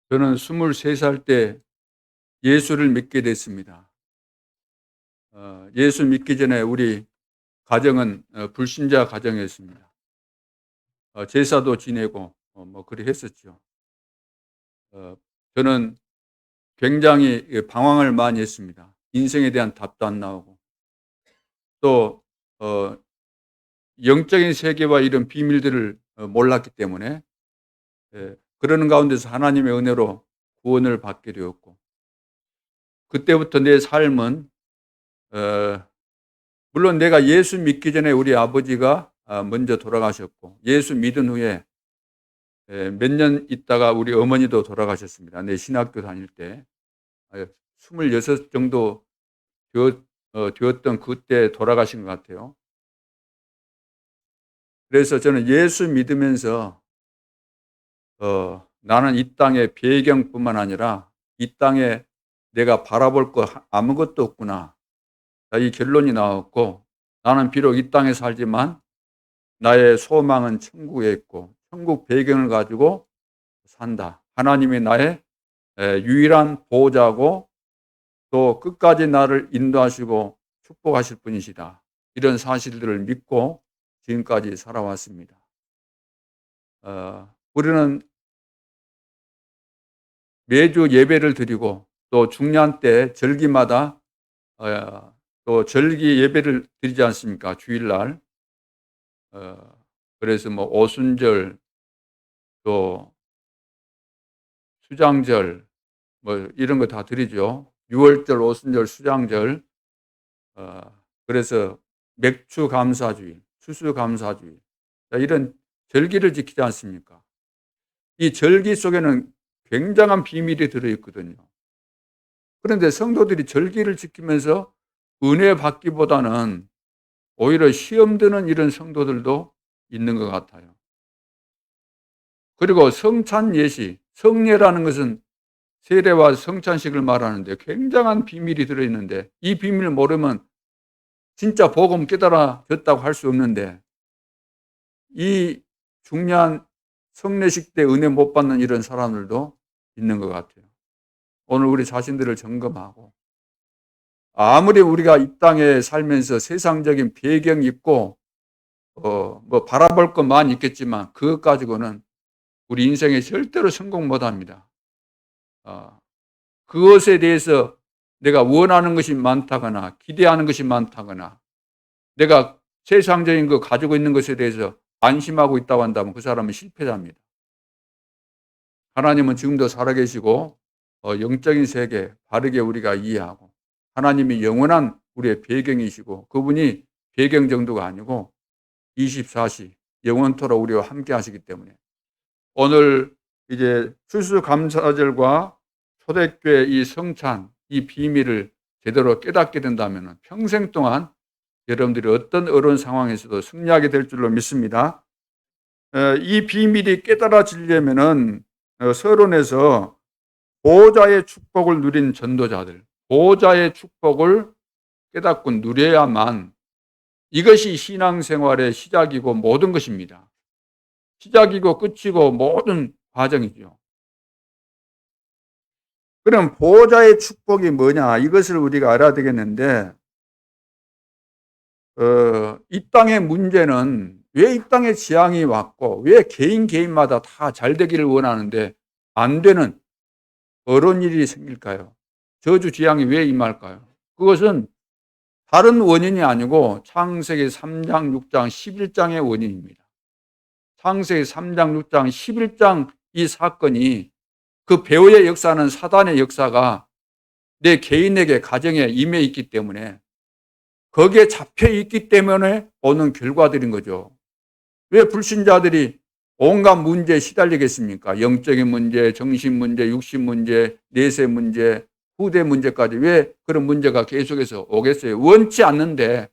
저는 23살 때 예수를 믿게 됐습니다. 예수 믿기 전에 우리 가정은 불신자 가정이었습니다. 제사도 지내고 뭐 그리 했었죠. 어, 저는 굉장히 방황을 많이 했습니다. 인생에 대한 답도 안 나오고 또 어, 영적인 세계와 이런 비밀들을 몰랐기 때문에 그러는 가운데서 하나님의 은혜로 구원을 받게 되었고, 그때부터 내 삶은 어, 물론 내가 예수 믿기 전에 우리 아버지가 먼저 돌아가셨고, 예수 믿은 후에 몇 년 있다가 우리 어머니도 돌아가셨습니다. 내 신학교 다닐 때 26 정도 되었던 그때 돌아가신 것 같아요. 그래서 저는 예수 믿으면서 나는 이 땅의 배경뿐만 아니라 이 땅에 내가 바라볼 거 아무것도 없구나, 이 결론이 나왔고, 나는 비록 이 땅에 살지만 나의 소망은 천국에 있고 천국 배경을 가지고 산다. 하나님이 나의 유일한 보호자고 또 끝까지 나를 인도하시고 축복하실 분이시다. 이런 사실들을 믿고 지금까지 살아왔습니다. 우리는 매주 예배를 드리고 또 중요한 때 절기마다 또 절기 예배를 드리지 않습니까? 주일날. 그래서 뭐 오순절 또 수장절 뭐 이런 거 다 드리죠. 유월절, 오순절, 수장절. 그래서 맥주 감사주일, 추수 감사주일, 이런 절기를 지키지 않습니까? 이 절기 속에는 굉장한 비밀이 들어있거든요. 그런데 성도들이 절기를 지키면서 은혜 받기보다는 오히려 시험 드는 이런 성도들도 있는 것 같아요. 그리고 성찬 예시, 성례라는 것은 세례와 성찬식을 말하는데 굉장한 비밀이 들어있는데, 이 비밀을 모르면 진짜 복음 깨달아졌다고 할 수 없는데, 이 중요한 성례식 때 은혜 못 받는 이런 사람들도 있는 것 같아요. 오늘 우리 자신들을 점검하고, 아무리 우리가 이 땅에 살면서 세상적인 배경이 있고 뭐 바라볼 것 많이 있겠지만 그것 가지고는 우리 인생에 절대로 성공 못합니다. 그것에 대해서 내가 원하는 것이 많다거나 기대하는 것이 많다거나 내가 세상적인 거 가지고 있는 것에 대해서 안심하고 있다고 한다면 그 사람은 실패자입니다. 하나님은 지금도 살아계시고 영적인 세계 바르게 우리가 이해하고, 하나님이 영원한 우리의 배경이시고 그분이 배경 정도가 아니고 24시 영원토록 우리와 함께 하시기 때문에 오늘 이제 추수감사절과 초대교회 이 성찬, 이 비밀을 제대로 깨닫게 된다면 평생 동안 여러분들이 어떤 어려운 상황에서도 승리하게 될 줄로 믿습니다. 이 비밀이 깨달아지려면은 서론에서 보호자의 축복을 누린 전도자들, 보호자의 축복을 깨닫고 누려야만, 이것이 신앙생활의 시작이고 모든 것입니다. 시작이고 끝이고 모든 과정이죠. 그럼 보호자의 축복이 뭐냐, 이것을 우리가 알아야 되겠는데, 이 땅의 문제는 왜 이 땅에 재앙이 왔고 왜 개인마다 다 잘 되기를 원하는데 안 되는 어려운 일이 생길까요? 저주 재앙이 왜 임할까요? 그것은 다른 원인이 아니고 창세기 3장, 6장, 11장의 원인입니다. 창세기 3장, 6장, 11장 이 사건이, 그 배후의 역사는 사단의 역사가 내 개인에게 가정에 임해 있기 때문에, 거기에 잡혀 있기 때문에 오는 결과들인 거죠. 왜 불신자들이 온갖 문제에 시달리겠습니까? 영적인 문제, 정신 문제, 육신 문제, 내세 문제, 후대 문제까지 왜 그런 문제가 계속해서 오겠어요? 원치 않는데,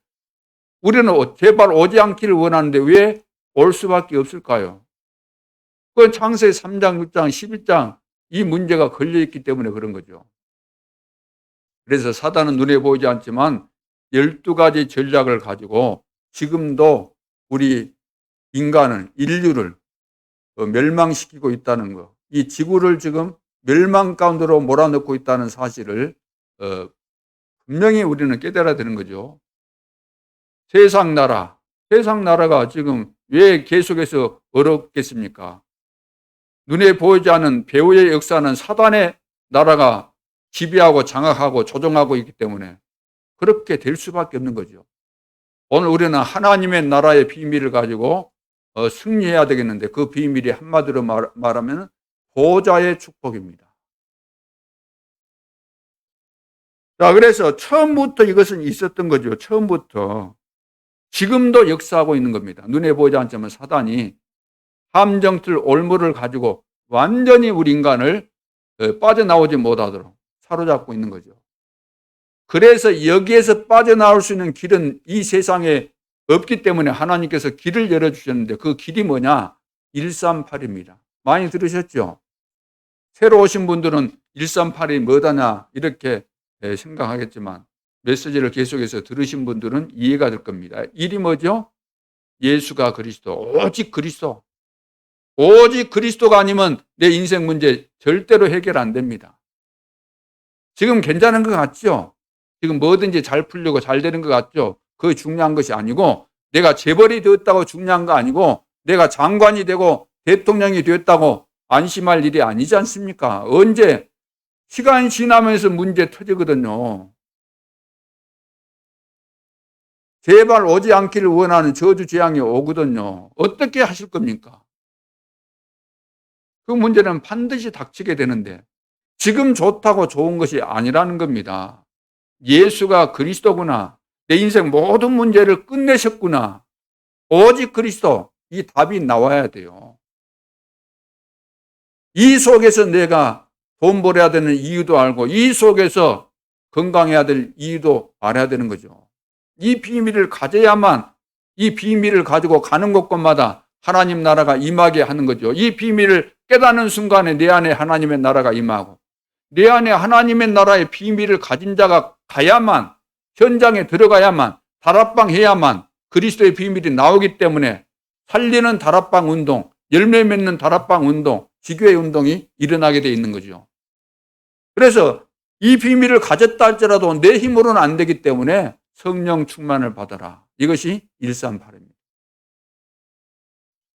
우리는 제발 오지 않기를 원하는데 왜 올 수밖에 없을까요? 그건 창세기 3장, 6장, 11장 이 문제가 걸려있기 때문에 그런 거죠. 그래서 사단은 눈에 보이지 않지만 12가지 전략을 가지고 지금도 우리 인간은, 인류를 멸망시키고 있다는 거, 이 지구를 지금 멸망 가운데로 몰아넣고 있다는 사실을 분명히 우리는 깨달아야 되는 거죠. 세상 나라가 지금 왜 계속해서 어렵겠습니까? 눈에 보이지 않는 배후의 역사는 사단의 나라가 지배하고 장악하고 조종하고 있기 때문에 그렇게 될 수밖에 없는 거죠. 오늘 우리는 하나님의 나라의 비밀을 가지고 승리해야 되겠는데, 그 비밀이 한마디로 말하면 보좌의 축복입니다. 자, 그래서 처음부터 이것은 있었던 거죠. 처음부터. 지금도 역사하고 있는 겁니다. 눈에 보이지 않지만 사단이 함정틀 올무를 가지고 완전히 우리 인간을 빠져나오지 못하도록 사로잡고 있는 거죠. 그래서 여기에서 빠져나올 수 있는 길은 이 세상에 없기 때문에 하나님께서 길을 열어주셨는데, 그 길이 뭐냐? 138입니다. 많이 들으셨죠? 새로 오신 분들은 138이 뭐다냐 이렇게 생각하겠지만, 메시지를 계속해서 들으신 분들은 이해가 될 겁니다. 1이 뭐죠? 예수가 그리스도, 오직 그리스도. 오직 그리스도가 아니면 내 인생 문제 절대로 해결 안 됩니다. 지금 괜찮은 것 같죠? 지금 뭐든지 잘 풀리고 잘 되는 것 같죠? 그게 중요한 것이 아니고, 내가 재벌이 되었다고 중요한 거 아니고, 내가 장관이 되고 대통령이 되었다고 안심할 일이 아니지 않습니까? 언제? 시간이 지나면서 문제 터지거든요. 제발 오지 않기를 원하는 저주 재앙이 오거든요. 어떻게 하실 겁니까? 그 문제는 반드시 닥치게 되는데, 지금 좋다고 좋은 것이 아니라는 겁니다. 예수가 그리스도구나. 내 인생 모든 문제를 끝내셨구나. 오직 그리스도. 이 답이 나와야 돼요. 이 속에서 내가 돈 벌어야 되는 이유도 알고, 이 속에서 건강해야 될 이유도 알아야 되는 거죠. 이 비밀을 가져야만, 이 비밀을 가지고 가는 곳곳마다 하나님 나라가 임하게 하는 거죠. 이 비밀을 깨닫는 순간에 내 안에 하나님의 나라가 임하고, 내 안에 하나님의 나라의 비밀을 가진 자가 가야만, 현장에 들어가야만, 다락방 해야만 그리스도의 비밀이 나오기 때문에 살리는 다락방 운동, 열매 맺는 다락방 운동, 지교의 운동이 일어나게 돼 있는 거죠. 그래서 이 비밀을 가졌다 할지라도 내 힘으로는 안 되기 때문에 성령 충만을 받아라. 이것이 138입니다.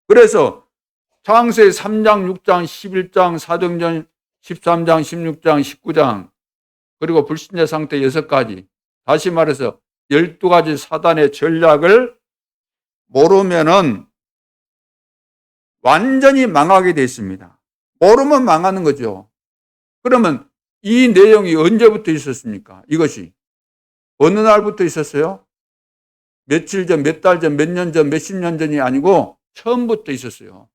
그래서 창세기 3장, 6장, 11장, 사도행전 13장, 16장, 19장, 그리고 불신자 상태 6가지, 다시 말해서 12가지 사단의 전략을 모르면은 완전히 망하게 돼 있습니다. 모르면 망하는 거죠. 그러면 이 내용이 언제부터 있었습니까? 이것이 어느 날부터 있었어요? 며칠 전, 몇 달 전, 몇 년 전, 몇십 년 전이 아니고 처음부터 있었어요.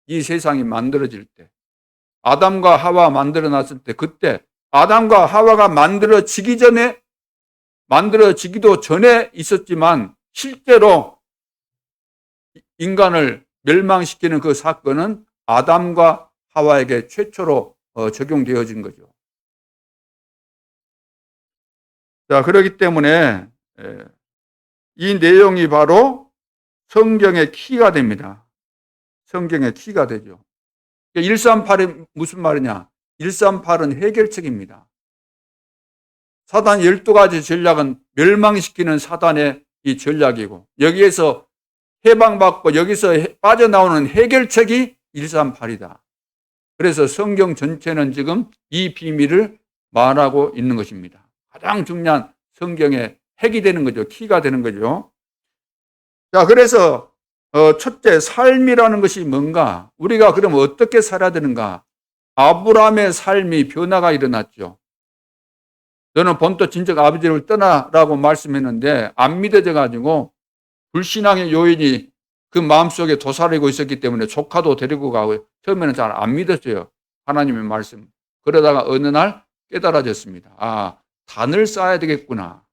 이 세상이 만들어질 때, 아담과 하와 만들어놨을 때, 그때 아담과 하와가 만들어지기도 전에 있었지만, 실제로 인간을 멸망시키는 그 사건은 아담과 하와에게 최초로 적용되어진 거죠. 자, 그렇기 때문에 이 내용이 바로 성경의 키가 됩니다. 성경의 키가 되죠. 138이 무슨 말이냐? 138은 해결책입니다. 사단 12가지 전략은 멸망시키는 사단의 이 전략이고, 여기에서 해방받고 여기서 빠져나오는 해결책이 138이다. 그래서 성경 전체는 지금 이 비밀을 말하고 있는 것입니다. 가장 중요한 성경의 핵이 되는 거죠. 키가 되는 거죠. 자, 그래서 첫째, 삶이라는 것이 뭔가? 우리가 그럼 어떻게 살아야 되는가? 아브라함의 삶이 변화가 일어났죠. 너는 본토 친척 아버지를 떠나라고 말씀했는데 안 믿어져 가지고 불신앙의 요인이 그 마음속에 도사리고 있었기 때문에 조카도 데리고 가고, 처음에는 잘 안 믿었어요. 하나님의 말씀. 그러다가 어느 날 깨달아졌습니다. 아, 단을 쌓아야 되겠구나.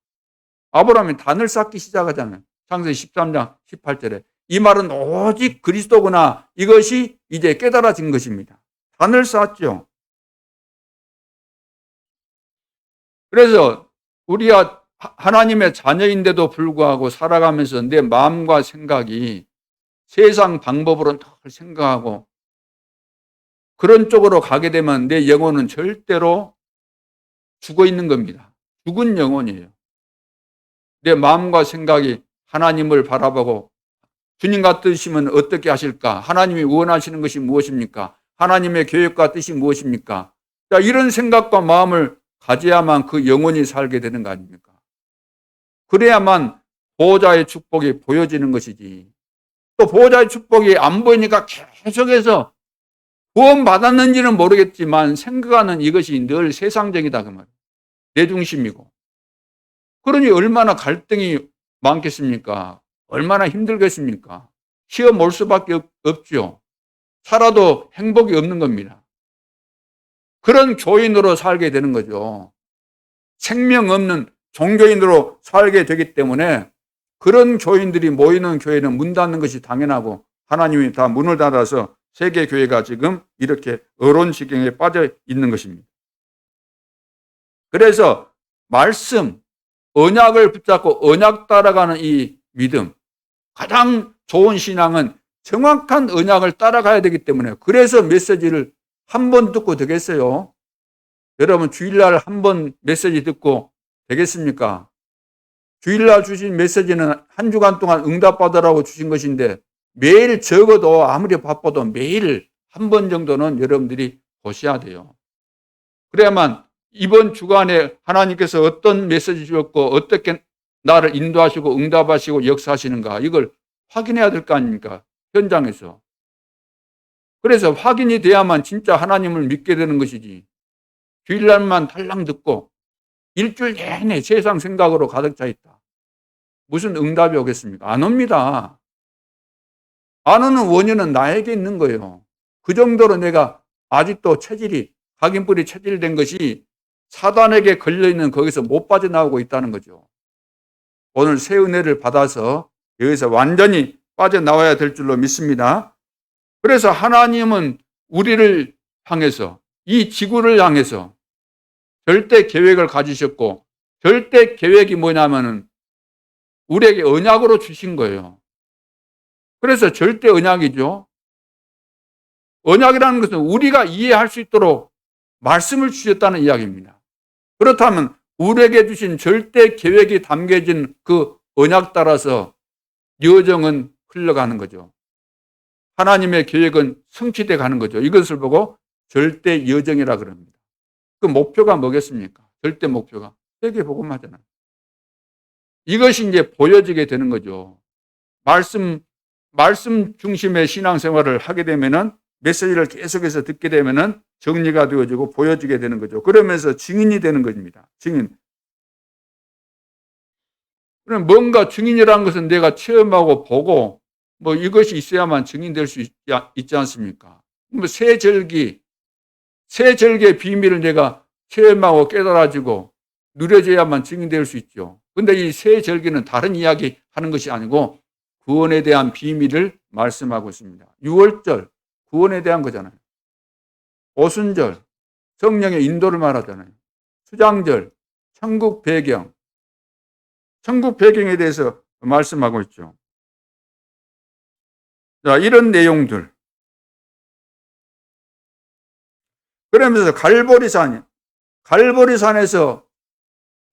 아브라함이 단을 쌓기 시작하잖아요. 창세기 13장 18절에. 이 말은 오직 그리스도구나. 이것이 이제 깨달아진 것입니다. 단을 쌓았죠. 그래서 우리가 하나님의 자녀인데도 불구하고 살아가면서 내 마음과 생각이 세상 방법으로 늘 생각하고, 그런 쪽으로 가게 되면 내 영혼은 절대로 죽어 있는 겁니다. 죽은 영혼이에요. 내 마음과 생각이 하나님을 바라보고 주님 같으시면 어떻게 하실까? 하나님이 원하시는 것이 무엇입니까? 하나님의 계획과 뜻이 무엇입니까? 자, 이런 생각과 마음을 가져야만 그 영혼이 살게 되는 거 아닙니까? 그래야만 보호자의 축복이 보여지는 것이지. 또 보호자의 축복이 안 보이니까 계속해서 구원 받았는지는 모르겠지만 생각하는 이것이 늘 세상적이다 그 말이에요. 내 중심이고. 그러니 얼마나 갈등이 많겠습니까? 얼마나 힘들겠습니까? 시험 올 수밖에 없죠. 살아도 행복이 없는 겁니다. 그런 교인으로 살게 되는 거죠. 생명 없는 종교인으로 살게 되기 때문에 그런 교인들이 모이는 교회는 문 닫는 것이 당연하고 하나님이 다 문을 닫아서 세계교회가 지금 이렇게 어론지경에 빠져 있는 것입니다. 그래서 말씀, 언약을 붙잡고 언약 따라가는 이 믿음, 가장 좋은 신앙은 정확한 언약을 따라가야 되기 때문에 그래서 메시지를 한 번 듣고 되겠어요? 여러분 주일날 한 번 메시지 듣고 되겠습니까? 주일날 주신 메시지는 한 주간 동안 응답받으라고 주신 것인데 매일 적어도 아무리 바빠도 매일 한 번 정도는 여러분들이 보셔야 돼요. 그래야만 이번 주간에 하나님께서 어떤 메시지 주셨고 어떻게 나를 인도하시고 응답하시고 역사하시는가 이걸 확인해야 될 거 아닙니까? 현장에서. 그래서 확인이 돼야만 진짜 하나님을 믿게 되는 것이지. 주일날만 달랑 듣고 일주일 내내 세상 생각으로 가득 차 있다. 무슨 응답이 오겠습니까? 안 옵니다. 안 오는 원인은 나에게 있는 거예요. 그 정도로 내가 아직도 체질이 각인뿔이 체질된 것이 사단에게 걸려있는 거기서 못 빠져나오고 있다는 거죠. 오늘 새 은혜를 받아서 여기서 완전히 빠져나와야 될 줄로 믿습니다. 그래서 하나님은 우리를 향해서 이 지구를 향해서 절대 계획을 가지셨고 절대 계획이 뭐냐면은 우리에게 언약으로 주신 거예요. 그래서 절대 언약이죠. 언약이라는 것은 우리가 이해할 수 있도록 말씀을 주셨다는 이야기입니다. 그렇다면 우리에게 주신 절대 계획이 담겨진 그 언약 따라서 여정은 흘러가는 거죠. 하나님의 계획은 성취돼 가는 거죠. 이것을 보고 절대 여정이라 그럽니다. 그 목표가 뭐겠습니까? 절대 목표가 세계 복음화잖아요. 이것이 이제 보여지게 되는 거죠. 말씀 중심의 신앙생활을 하게 되면은 메시지를 계속해서 듣게 되면은 정리가 되어지고 보여지게 되는 거죠. 그러면서 증인이 되는 것입니다. 증인. 그럼 뭔가 증인이라는 것은 내가 체험하고 보고 뭐 이것이 있어야만 증인될 수 있지 않습니까? 뭐 새 절기의 비밀을 내가 체험하고 깨달아지고 누려져야만 증인될 수 있죠. 근데 이 새 절기는 다른 이야기 하는 것이 아니고 구원에 대한 비밀을 말씀하고 있습니다. 유월절, 구원에 대한 거잖아요. 오순절, 성령의 인도를 말하잖아요. 수장절, 천국 배경, 천국 배경에 대해서 말씀하고 있죠. 자, 이런 내용들. 그러면서 갈보리산에서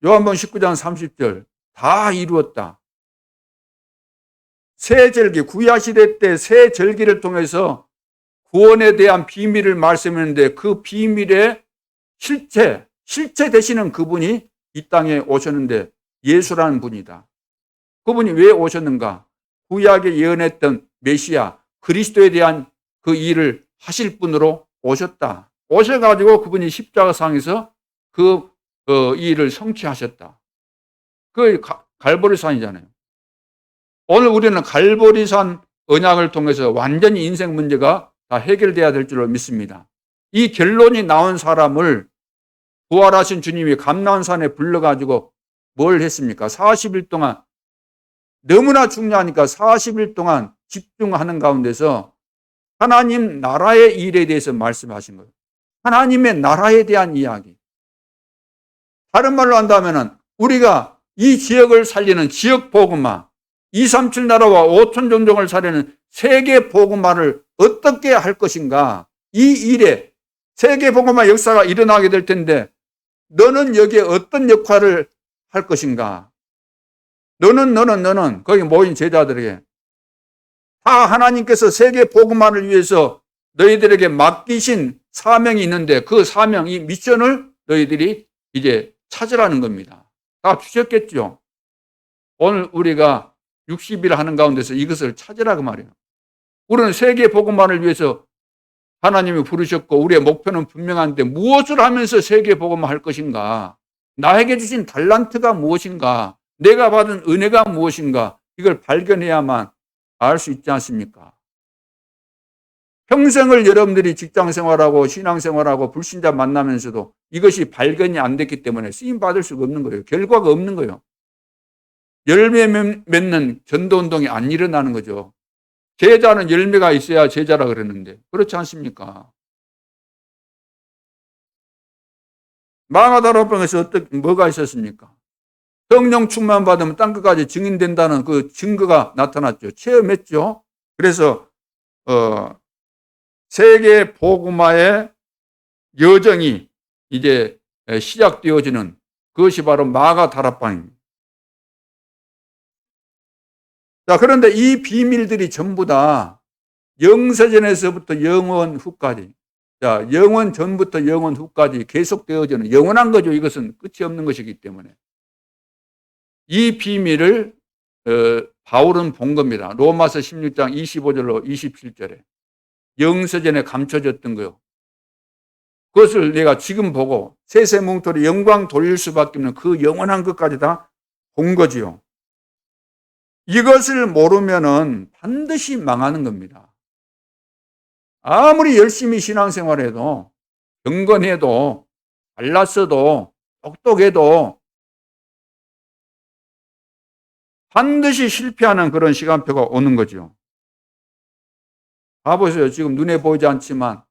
요한복음 19장 30절 다 이루었다. 새 절기, 구약시대 때 새 절기를 통해서 구원에 대한 비밀을 말씀했는데 그 비밀의 실체 되시는 그분이 이 땅에 오셨는데 예수라는 분이다. 그분이 왜 오셨는가? 구약에 예언했던 메시아, 그리스도에 대한 그 일을 하실 분으로 오셨다. 오셔가지고 그분이 십자가상에서 그 일을 성취하셨다. 그 갈보리산이잖아요. 오늘 우리는 갈보리산 언약을 통해서 완전히 인생 문제가 다 해결돼야 될 줄로 믿습니다. 이 결론이 나온 사람을 부활하신 주님이 감람산에 불러가지고 뭘 했습니까? 40일 동안 너무나 중요하니까 40일 동안 집중하는 가운데서 하나님 나라의 일에 대해서 말씀하신 거예요. 하나님의 나라에 대한 이야기. 다른 말로 한다면 우리가 이 지역을 살리는 지역 복음화, 237 나라와 5천 종족을 살리는 세계 복음화를 어떻게 할 것인가? 이 일에 세계복음화 역사가 일어나게 될 텐데 너는 여기에 어떤 역할을 할 것인가? 너는 거기 모인 제자들에게 다 하나님께서 세계복음화를 위해서 너희들에게 맡기신 사명이 있는데 그 사명, 이 미션을 너희들이 이제 찾으라는 겁니다. 다 주셨겠죠. 오늘 우리가 60일 하는 가운데서 이것을 찾으라고 말이에요. 우리는 세계복음화를 위해서 하나님이 부르셨고 우리의 목표는 분명한데 무엇을 하면서 세계복음화 할 것인가? 나에게 주신 달란트가 무엇인가? 내가 받은 은혜가 무엇인가? 이걸 발견해야만 알 수 있지 않습니까? 평생을 여러분들이 직장생활하고 신앙생활하고 불신자 만나면서도 이것이 발견이 안 됐기 때문에 쓰임받을 수가 없는 거예요. 결과가 없는 거예요. 열매 맺는 전도운동이 안 일어나는 거죠. 제자는 열매가 있어야 제자라 그랬는데 그렇지 않습니까? 마가다락방에서 뭐가 있었습니까? 성령 충만 받으면 땅끝까지 증인된다는 그 증거가 나타났죠. 체험했죠. 그래서 세계 복음화의 여정이 이제 시작되어지는 그것이 바로 마가다락방입니다. 자, 그런데 이 비밀들이 전부 다 영세전에서부터 영원 후까지, 자, 영원 전부터 영원 후까지 계속되어지는 영원한 거죠. 이것은 끝이 없는 것이기 때문에. 이 비밀을 바울은 본 겁니다. 로마서 16장 25절로 27절에 영세전에 감춰졌던 거요. 그것을 내가 지금 보고 세세뭉토리 영광 돌릴 수밖에 없는 그 영원한 것까지 다 본 거지요. 이것을 모르면은 반드시 망하는 겁니다. 아무리 열심히 신앙생활해도 경건해도 잘났어도 똑똑해도 반드시 실패하는 그런 시간표가 오는 거죠. 봐보세요. 지금 눈에 보이지 않지만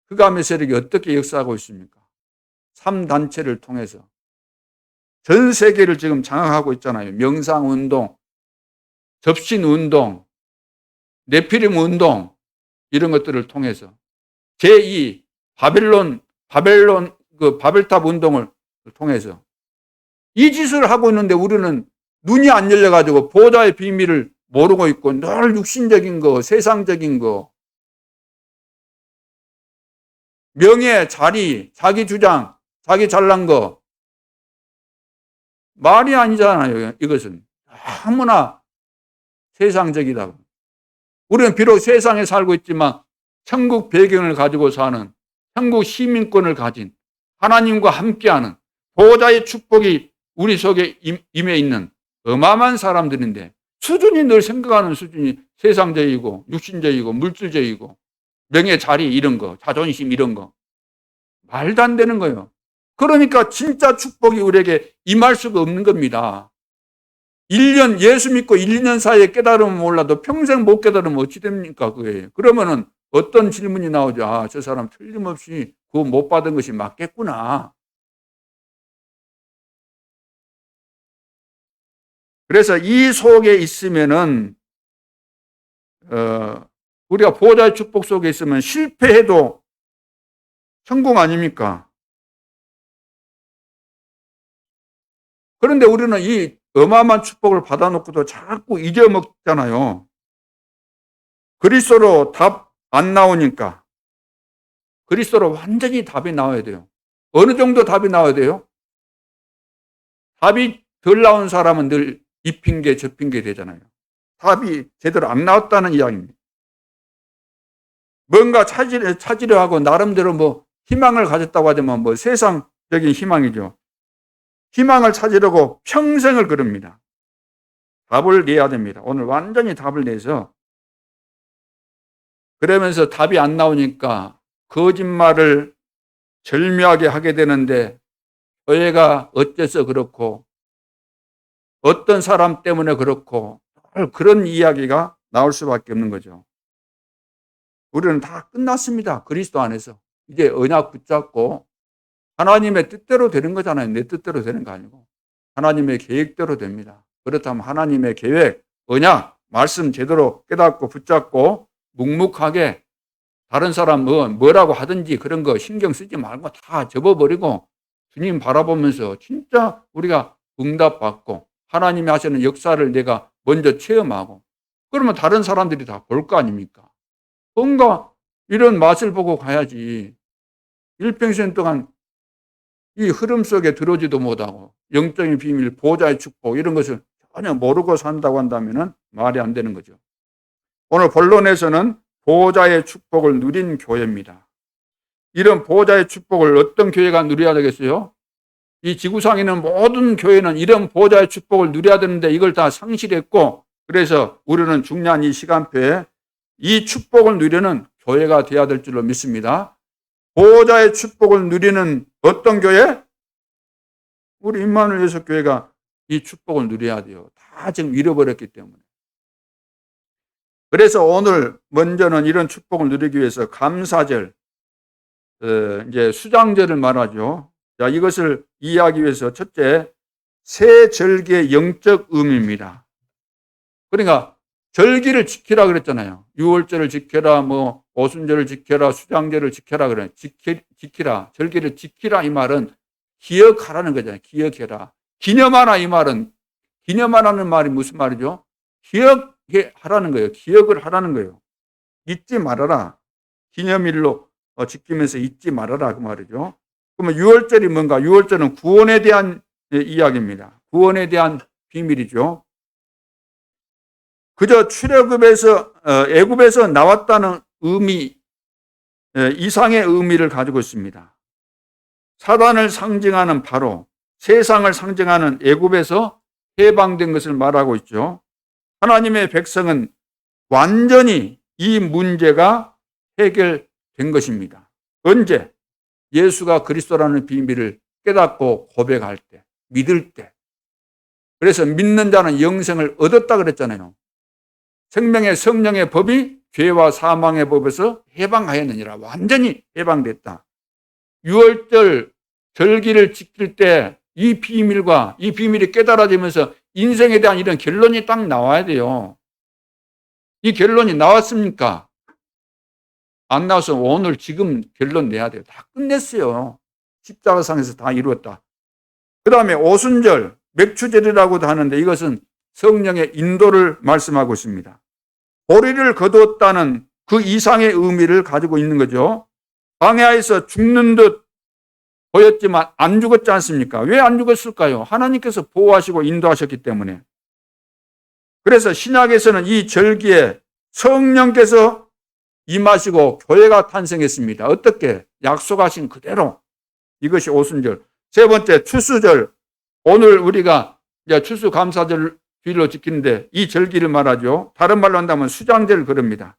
흑암의 세력이 어떻게 역사하고 있습니까? 3단체를 통해서 전 세계를 지금 장악하고 있잖아요. 명상운동, 접신운동, 네피림 운동 이런 것들을 통해서 제2 바벨탑 운동을 통해서 이 짓을 하고 있는데 우리는 눈이 안 열려가지고 보좌의 비밀을 모르고 있고 늘 육신적인 거, 세상적인 거, 명예, 자리, 자기 주장, 자기 잘난 거 말이 아니잖아요. 이것은 아무나 세상적이다. 우리는 비록 세상에 살고 있지만 천국 배경을 가지고 사는 천국 시민권을 가진 하나님과 함께하는 보호자의 축복이 우리 속에 임해 있는 어마어마한 사람들인데 수준이 늘 생각하는 수준이 세상적이고 육신적이고 물질적이고 명예, 자리 이런 거, 자존심 이런 거 말도 안 되는 거예요. 그러니까 진짜 축복이 우리에게 임할 수가 없는 겁니다. 1년 예수 믿고 1년 사이에 깨달으면 몰라도 평생 못 깨달으면 어찌 됩니까? 그게. 그러면은 어떤 질문이 나오죠. 아, 저 사람 틀림없이 그거 못 받은 것이 맞겠구나. 그래서 이 속에 있으면은 우리가 보호자의 축복 속에 있으면 실패해도 성공 아닙니까? 그런데 우리는 이 어마어마한 축복을 받아놓고도 자꾸 잊어먹잖아요. 그리스도로 답 안 나오니까. 그리스도로 완전히 답이 나와야 돼요. 어느 정도 답이 나와야 돼요? 답이 덜 나온 사람은 늘 이 핑계 저 핑계 되잖아요. 답이 제대로 안 나왔다는 이야기입니다. 뭔가 찾으려 하고 나름대로 뭐 희망을 가졌다고 하지만 뭐 세상적인 희망이죠. 희망을 찾으려고 평생을 그럽니다. 답을 내야 됩니다. 오늘 완전히 답을 내서 그러면서 답이 안 나오니까 거짓말을 절묘하게 하게 되는데 교회가 어째서 그렇고 어떤 사람 때문에 그렇고 그런 이야기가 나올 수밖에 없는 거죠. 우리는 다 끝났습니다. 그리스도 안에서. 이제 언약 붙잡고 하나님의 뜻대로 되는 거잖아요. 내 뜻대로 되는 거 아니고 하나님의 계획대로 됩니다. 그렇다면 하나님의 계획, 언약, 말씀 제대로 깨닫고 붙잡고 묵묵하게 다른 사람 뭐라고 하든지 그런 거 신경 쓰지 말고 다 접어버리고 주님 바라보면서 진짜 우리가 응답받고 하나님이 하시는 역사를 내가 먼저 체험하고 그러면 다른 사람들이 다 볼 거 아닙니까? 뭔가 이런 맛을 보고 가야지. 일평생 동안 이 흐름 속에 들어오지도 못하고 영적인 비밀, 보좌의 축복 이런 것을 전혀 모르고 산다고 한다면 말이 안 되는 거죠. 오늘 본론에서는 보좌의 축복을 누린 교회입니다. 이런 보좌의 축복을 어떤 교회가 누려야 되겠어요? 이 지구상에 있는 모든 교회는 이런 보좌의 축복을 누려야 되는데 이걸 다 상실했고 그래서 우리는 중요한 이 시간표에 이 축복을 누리는 교회가 되어야 될 줄로 믿습니다. 보좌의 축복을 누리는 어떤 교회? 우리 임마누엘 예수 교회가 이 축복을 누려야 돼요. 다 지금 잃어버렸기 때문에. 그래서 오늘 먼저는 이런 축복을 누리기 위해서 감사절, 이제 수장절을 말하죠. 자, 이것을 이해하기 위해서 첫째, 새 절기의 영적 의미입니다. 그러니까 절기를 지키라 그랬잖아요. 유월절을 지켜라, 오순절을 지켜라, 수장절을 지켜라 그래. 지키라, 절기를 지키라 이 말은 기억하라는 거잖아요. 기억해라. 기념하라 이 말은 기념하라는 말이 무슨 말이죠? 기억하라는 거예요. 기억을 하라는 거예요. 잊지 말아라. 기념일로 지키면서 잊지 말아라 그 말이죠. 그러면 유월절이 뭔가? 유월절은 구원에 대한 이야기입니다. 구원에 대한 비밀이죠. 그저 출애굽에서 애굽에서 나왔다는 의미 이상의 의미를 가지고 있습니다. 사단을 상징하는 바로 세상을 상징하는 애굽에서 해방된 것을 말하고 있죠. 하나님의 백성은 완전히 이 문제가 해결된 것입니다. 언제? 예수가 그리스도라는 비밀을 깨닫고 고백할 때, 믿을 때. 그래서 믿는 자는 영생을 얻었다 그랬잖아요. 생명의 성령의 법이 죄와 사망의 법에서 해방하였느니라. 완전히 해방됐다. 유월절 절기를 지킬 때 이 비밀과 이 비밀이 깨달아지면서 인생에 대한 이런 결론이 딱 나와야 돼요. 이 결론이 나왔습니까? 안 나와서 오늘 지금 결론 내야 돼요. 다 끝냈어요. 십자가상에서 다 이루었다. 그 다음에 오순절, 맥추절이라고도 하는데 이것은 성령의 인도를 말씀하고 있습니다. 보리를 거두었다는 그 이상의 의미를 가지고 있는 거죠. 광야에서 죽는 듯 보였지만 안 죽었지 않습니까? 왜 안 죽었을까요? 하나님께서 보호하시고 인도하셨기 때문에. 그래서 신약에서는 이 절기에 성령께서 임하시고 교회가 탄생했습니다. 어떻게? 약속하신 그대로. 이것이 오순절. 세 번째, 추수절. 오늘 우리가 추수감사절 주일로 지키는데 이 절기를 말하죠. 다른 말로 한다면 수장절을 그럽니다.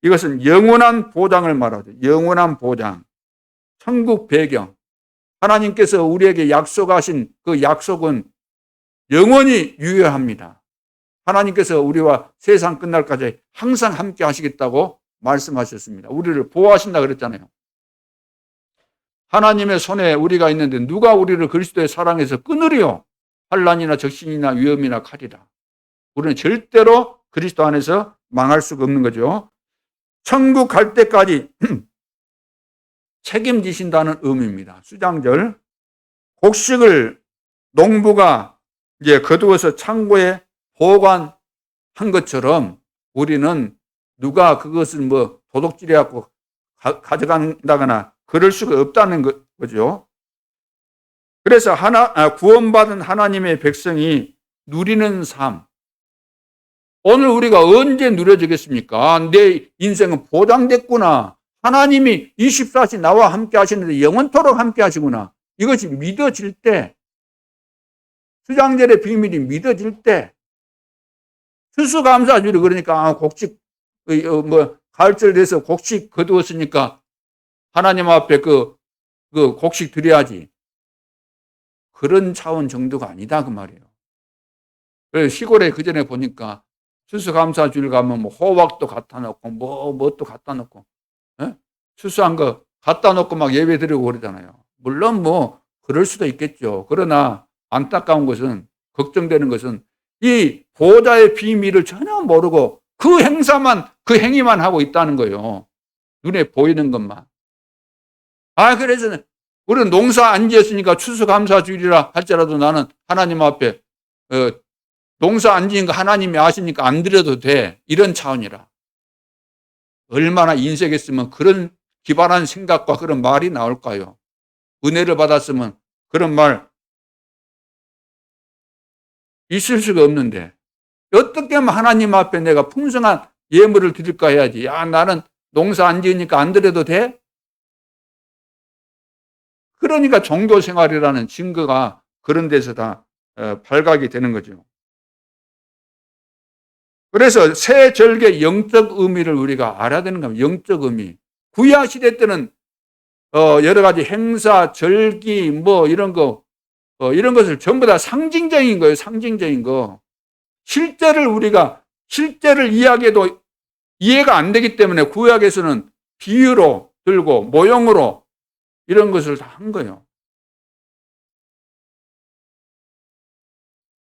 이것은 영원한 보장을 말하죠. 영원한 보장. 천국 배경. 하나님께서 우리에게 약속하신 그 약속은 영원히 유효합니다. 하나님께서 우리와 세상 끝날까지 항상 함께 하시겠다고 말씀하셨습니다. 우리를 보호하신다 그랬잖아요. 하나님의 손에 우리가 있는데 누가 우리를 그리스도의 사랑에서 끊으리요? 환난이나 적신이나 위험이나 칼이라. 우리는 절대로 그리스도 안에서 망할 수가 없는 거죠. 천국 갈 때까지 책임지신다는 의미입니다. 수장절. 곡식을 농부가 이제 거두어서 창고에 보관한 것처럼 우리는 누가 그것을 도둑질해갖고 가져간다거나 그럴 수가 없다는 거죠. 그래서 구원받은 하나님의 백성이 누리는 삶. 오늘 우리가 언제 누려지겠습니까? 내 인생은 보장됐구나. 하나님이 24시 나와 함께 하시는데 영원토록 함께 하시구나. 이것이 믿어질 때, 수장절의 비밀이 믿어질 때, 추수감사주를 그러니까 곡식, 가을절 돼서 곡식 거두었으니까 하나님 앞에 그 곡식 드려야지. 그런 차원 정도가 아니다 그 말이에요. 그래서 시골에 그 전에 보니까 추수감사주일 가면 호박도 갖다 놓고 뭣도 갖다 놓고 추수한 거 갖다 놓고 막 예배 드리고 그러잖아요. 물론 그럴 수도 있겠죠. 그러나 안타까운 것은, 걱정되는 것은 이 보좌의 비밀을 전혀 모르고 그 행위만 하고 있다는 거예요. 눈에 보이는 것만. 그래서 우리는 농사 안 지었으니까 추수감사 주일이라 할지라도 나는 하나님 앞에 농사 안 지은 거 하나님이 아시니까 안 드려도 돼. 이런 차원이라. 얼마나 인색했으면 그런 기발한 생각과 그런 말이 나올까요? 은혜를 받았으면 그런 말 있을 수가 없는데 어떻게 하면 하나님 앞에 내가 풍성한 예물을 드릴까 해야지. 나는 농사 안 지으니까 안 드려도 돼? 그러니까 종교 생활이라는 증거가 그런 데서 다 발각이 되는 거죠. 그래서 새 절기의 영적 의미를 우리가 알아야 되는 겁니다. 영적 의미. 구약 시대 때는 여러 가지 행사, 절기 이런 거 이런 것을 전부 다 상징적인 거예요. 상징적인 거. 실제를 이야기해도 이해가 안 되기 때문에 구약에서는 비유로 들고 모형으로 이런 것을 다 한 거예요.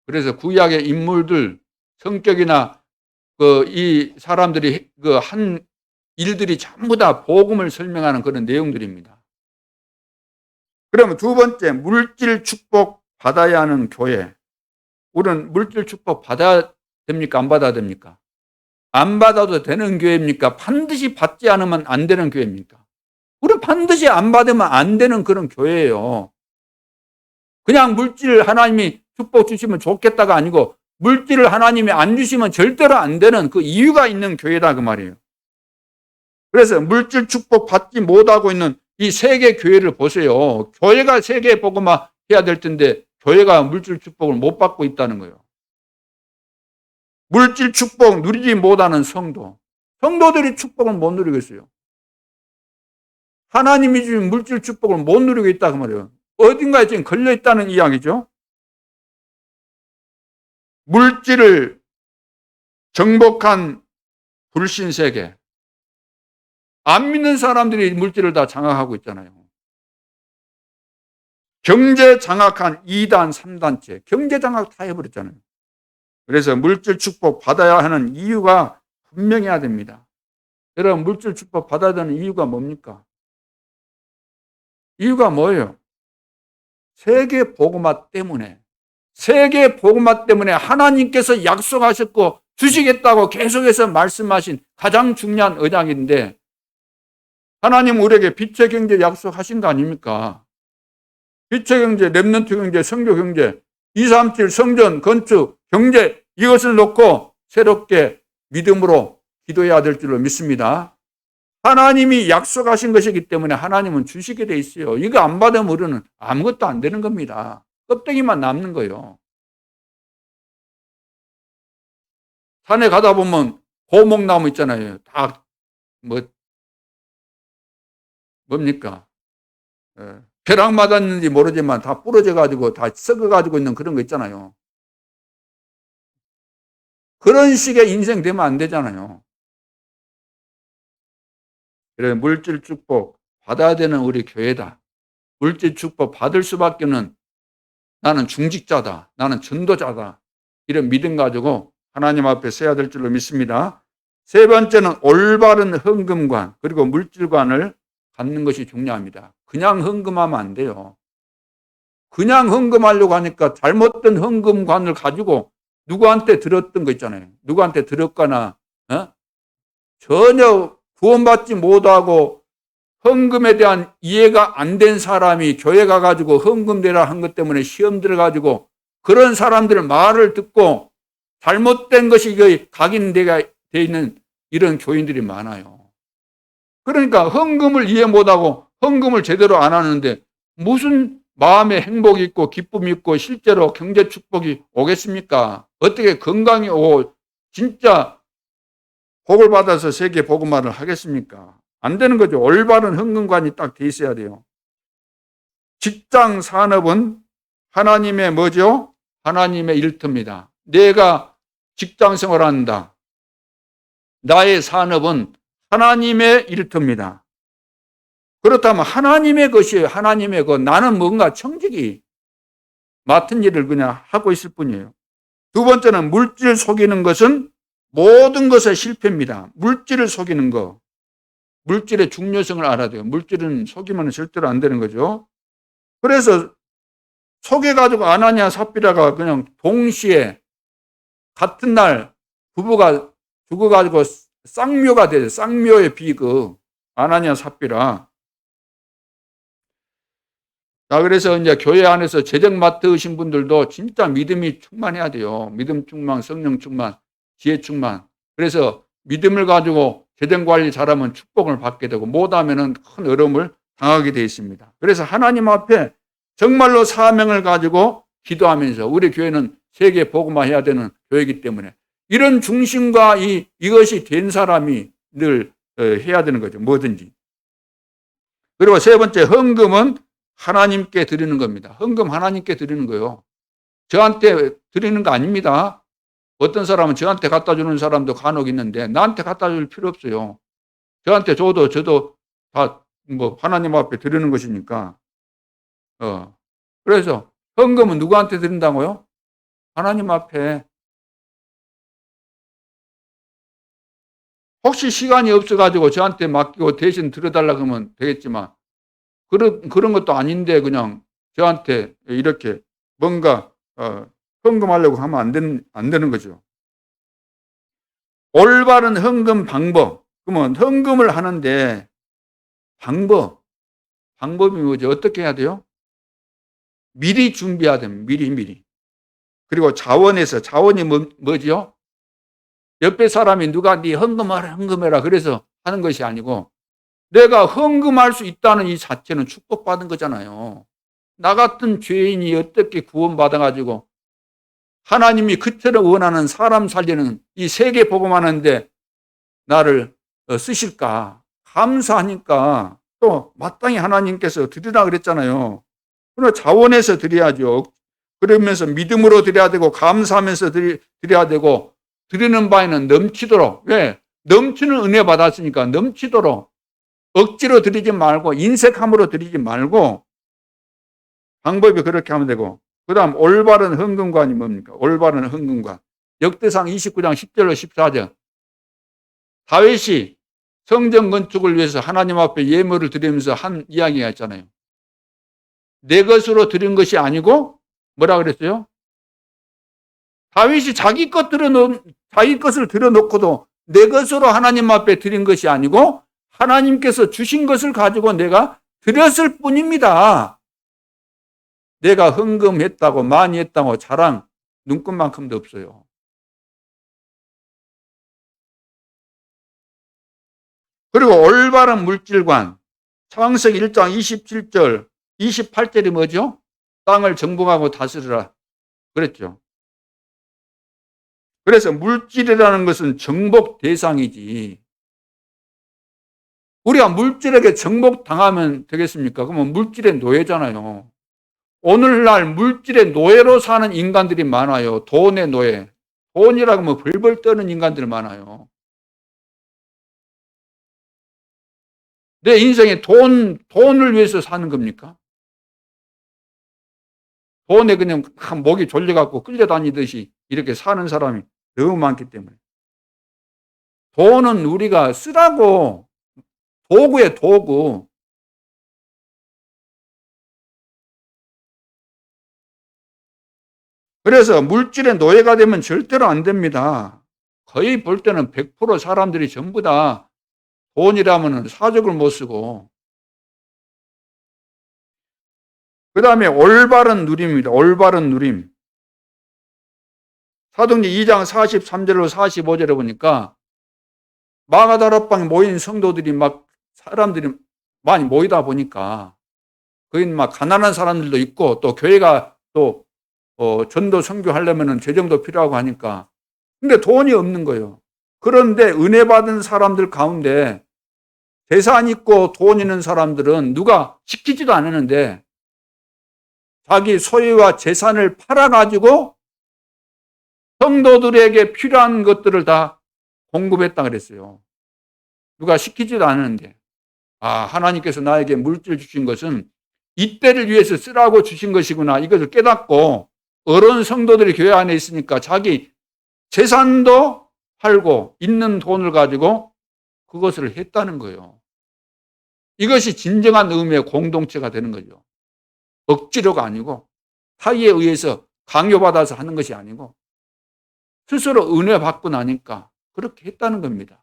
그래서 구약의 인물들 성격이나 이 사람들이 한 일들이 전부 다 복음을 설명하는 그런 내용들입니다. 그러면 두 번째, 물질 축복 받아야 하는 교회. 우리는 물질 축복 받아야 됩니까? 안 받아야 됩니까? 안 받아도 되는 교회입니까? 반드시 받지 않으면 안 되는 교회입니까? 우리는 반드시 안 받으면 안 되는 그런 교회예요. 그냥 물질 하나님이 축복 주시면 좋겠다가 아니고 물질을 하나님이 안 주시면 절대로 안 되는 그 이유가 있는 교회다 그 말이에요. 그래서 물질 축복 받지 못하고 있는 이 세계 교회를 보세요. 교회가 세계 복음화 해야 될 텐데 교회가 물질 축복을 못 받고 있다는 거예요. 물질 축복 누리지 못하는 성도들이 축복을 못 누리고 있어요. 하나님이 주신 물질 축복을 못 누리고 있다 그 말이에요. 어딘가에 지금 걸려 있다는 이야기죠. 물질을 정복한 불신세계. 안 믿는 사람들이 물질을 다 장악하고 있잖아요. 경제 장악한 2단, 3단체. 경제 장악 다 해버렸잖아요. 그래서 물질 축복 받아야 하는 이유가 분명해야 됩니다. 여러분, 물질 축복 받아야 되는 이유가 뭡니까? 이유가 뭐예요? 세계 복음화 때문에. 세계 복음화 때문에 하나님께서 약속하셨고 주시겠다고 계속해서 말씀하신 가장 중요한 언약인데 하나님 우리에게 빛의 경제 약속하신 거 아닙니까? 빛의 경제, 렘넌트 경제, 선교 경제, 237 성전, 건축, 경제 이것을 놓고 새롭게 믿음으로 기도해야 될 줄로 믿습니다. 하나님이 약속하신 것이기 때문에 하나님은 주시게 돼 있어요. 이거 안 받으면 우리는 아무것도 안 되는 겁니다. 껍데기만 남는 거예요. 산에 가다 보면 고목나무 있잖아요. 다 뭡니까? 벼락 맞았는지 모르지만 다 부러져 가지고 다 썩어 가지고 있는 그런 거 있잖아요. 그런 식의 인생 되면 안 되잖아요. 그래 물질 축복 받아야 되는 우리 교회다. 물질 축복 받을 수밖에는 나는 중직자다. 나는 전도자다. 이런 믿음 가지고 하나님 앞에 서야 될 줄로 믿습니다. 세 번째는 올바른 헌금관 그리고 물질관을 갖는 것이 중요합니다. 그냥 헌금하면 안 돼요. 그냥 헌금하려고 하니까 잘못된 헌금관을 가지고 누구한테 들었던 거 있잖아요. 누구한테 들었거나 전혀 구원받지 못하고 헌금에 대한 이해가 안 된 사람이 교회 가가지고 헌금 내라 한 것 때문에 시험 들어가지고 그런 사람들 말을 듣고 잘못된 것이 각인되어 있는 이런 교인들이 많아요. 그러니까 헌금을 이해 못하고 헌금을 제대로 안 하는데 무슨 마음의 행복이 있고 기쁨이 있고 실제로 경제 축복이 오겠습니까? 어떻게 건강이 오고 진짜 복을 받아서 세계 복음화를 하겠습니까? 안 되는 거죠. 올바른 헌금관이 딱 돼 있어야 돼요. 직장 산업은 하나님의 뭐죠? 하나님의 일터입니다. 내가 직장 생활한다. 나의 산업은 하나님의 일터입니다. 그렇다면 하나님의 것이에요. 하나님의 것. 나는 뭔가 청직이 맡은 일을 그냥 하고 있을 뿐이에요. 두 번째는 물질 속이는 것은 모든 것의 실패입니다. 물질을 속이는 거. 물질의 중요성을 알아야 돼요. 물질은 속이면 절대로 안 되는 거죠. 그래서 속여가지고 아나니아 삽비라가 그냥 동시에 같은 날 부부가 죽어가지고 쌍묘가 되죠. 쌍묘의 비극. 아나니아 삽비라. 자, 그래서 이제 교회 안에서 재정 맡으신 분들도 진짜 믿음이 충만해야 돼요. 믿음 충만, 성령 충만, 지혜 충만. 그래서 믿음을 가지고 재정 관리 잘하면 축복을 받게 되고 못하면은 큰 어려움을 당하게 되어 있습니다. 그래서 하나님 앞에 정말로 사명을 가지고 기도하면서 우리 교회는 세계 복음화해야 되는 교회이기 때문에 이런 중심과 이것이 된 사람이 늘 해야 되는 거죠. 뭐든지. 그리고 세 번째, 헌금은 하나님께 드리는 겁니다. 헌금 하나님께 드리는 거예요. 저한테 드리는 거 아닙니다. 어떤 사람은 저한테 갖다 주는 사람도 간혹 있는데 나한테 갖다 줄 필요 없어요. 저한테 줘도 저도 다 뭐 하나님 앞에 드리는 것이니까. 그래서 헌금은 누구한테 드린다고요? 하나님 앞에. 혹시 시간이 없어가지고 저한테 맡기고 대신 들어달라고 하면 되겠지만 그런 것도 아닌데 그냥 저한테 이렇게 뭔가 헌금하려고 하면 안 되는 거죠. 올바른 헌금 방법. 그러면 헌금을 하는데 방법이 뭐죠? 어떻게 해야 돼요? 미리 준비해야 됩니다. 미리. 그리고 자원이 뭐죠? 옆에 사람이 누가 네 헌금해라 그래서 하는 것이 아니고 내가 헌금할 수 있다는 이 자체는 축복받은 거잖아요. 나 같은 죄인이 어떻게 구원받아가지고 하나님이 그처럼 원하는 사람 살리는 이 세계 복음하는데 나를 쓰실까 감사하니까 또 마땅히 하나님께서 드리라 그랬잖아요. 그러나 자원해서 드려야죠. 그러면서 믿음으로 드려야 되고 감사하면서 드려야 되고 드리는 바에는 넘치도록. 왜? 넘치는 은혜 받았으니까 넘치도록 억지로 드리지 말고 인색함으로 드리지 말고 방법이 그렇게 하면 되고 그 다음 올바른 헌금관이 뭡니까? 올바른 헌금관. 역대상 29장 10절로 14절. 다윗이 성전 건축을 위해서 하나님 앞에 예물을 드리면서 한 이야기가 있잖아요. 내 것으로 드린 것이 아니고 뭐라 그랬어요? 다윗이 자기 것을 들여놓고도 내 것으로 하나님 앞에 드린 것이 아니고 하나님께서 주신 것을 가지고 내가 드렸을 뿐입니다. 내가 헌금했다고 많이 했다고 자랑 눈꽃만큼도 없어요. 그리고 올바른 물질관. 창세기 1장 27절 28절이 뭐죠? 땅을 정복하고 다스리라 그랬죠. 그래서 물질이라는 것은 정복 대상이지. 우리가 물질에게 정복당하면 되겠습니까? 그러면 물질의 노예잖아요. 오늘날 물질의 노예로 사는 인간들이 많아요. 돈의 노예. 돈이라고 하면 벌벌 떠는 인간들 많아요. 내 인생에 돈을 위해서 사는 겁니까? 돈에 그냥 목이 졸려갖고 끌려다니듯이 이렇게 사는 사람이 너무 많기 때문에. 돈은 우리가 쓰라고 도구에 도구. 그래서 물질의 노예가 되면 절대로 안 됩니다. 거의 볼 때는 100% 사람들이 전부 다 돈이라면 사족을 못 쓰고. 그 다음에 올바른 누림입니다. 올바른 누림. 사도행전 2장 43절로 45절에 보니까 마가다락방에 모인 성도들이 사람들이 많이 모이다 보니까 거기 가난한 사람들도 있고 또 교회가 또 전도 선교하려면 재정도 필요하고 하니까 근데 돈이 없는 거예요. 그런데 은혜 받은 사람들 가운데 재산 있고 돈 있는 사람들은 누가 시키지도 않았는데 자기 소유와 재산을 팔아가지고 성도들에게 필요한 것들을 다 공급했다 그랬어요. 누가 시키지도 않았는데 하나님께서 나에게 물질 주신 것은 이때를 위해서 쓰라고 주신 것이구나 이것을 깨닫고 어려운 성도들이 교회 안에 있으니까 자기 재산도 팔고 있는 돈을 가지고 그것을 했다는 거예요. 이것이 진정한 의미의 공동체가 되는 거죠. 억지로가 아니고 사이에 의해서 강요받아서 하는 것이 아니고 스스로 은혜 받고 나니까 그렇게 했다는 겁니다.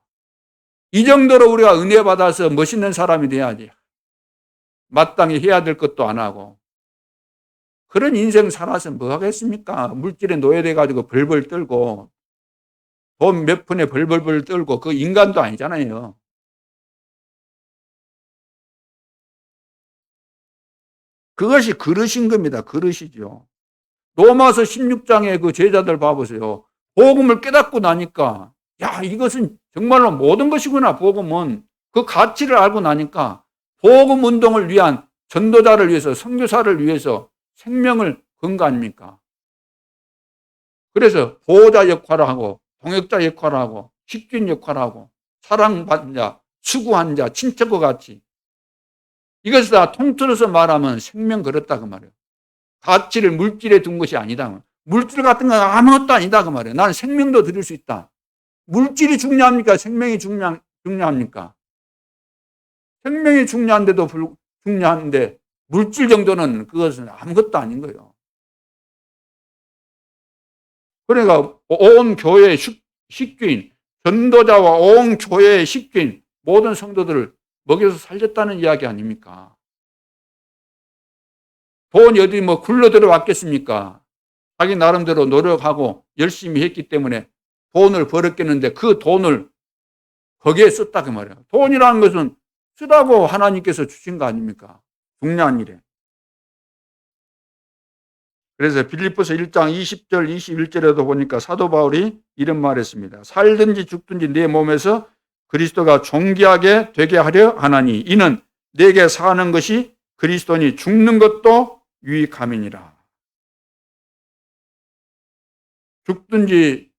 이 정도로 우리가 은혜 받아서 멋있는 사람이 돼야지. 마땅히 해야 될 것도 안 하고. 그런 인생 살아서 뭐 하겠습니까? 물질에 노예돼가지고 벌벌 떨고 돈 몇 푼에 벌벌 떨고 그 인간도 아니잖아요. 그것이 그릇인 겁니다. 그릇이죠. 로마서 16장에 그 제자들 봐보세요. 복음을 깨닫고 나니까 야, 이것은 정말로 모든 것이구나. 복음은 그 가치를 알고 나니까 복음 운동을 위한 전도자를 위해서 선교사를 위해서 생명을 건 거 아닙니까? 그래서 보호자 역할을 하고 동역자 역할을 하고 식균 역할을 하고 사랑받는 자, 수고한 자, 친척과 같이 이것을 다 통틀어서 말하면 생명 걸었다 그 말이에요. 가치를 물질에 둔 것이 아니다. 물질 같은 건 아무것도 아니다 그 말이에요. 나는 생명도 드릴 수 있다. 물질이 중요합니까? 생명이 중요합니까? 생명이 중요한데 물질 정도는 그것은 아무것도 아닌 거예요. 그러니까 온 교회의 식구인, 전도자와 온 교회의 식구인 모든 성도들을 먹여서 살렸다는 이야기 아닙니까? 돈이 어디 뭐 굴러 들어왔겠습니까? 자기 나름대로 노력하고 열심히 했기 때문에 돈을 벌었겠는데 그 돈을 거기에 썼다 그 말이에요. 돈이라는 것은 쓰라고 하나님께서 주신 거 아닙니까? 중요한 일에. 그래서 빌립보서 1장 20절 21절에도 보니까 사도 바울이 이런 말을 했습니다. 살든지 죽든지 내 몸에서 그리스도가 존귀하게 되게 하려 하나니 이는 내게 사는 것이 그리스도니 죽는 것도 유익함이니라. 죽든지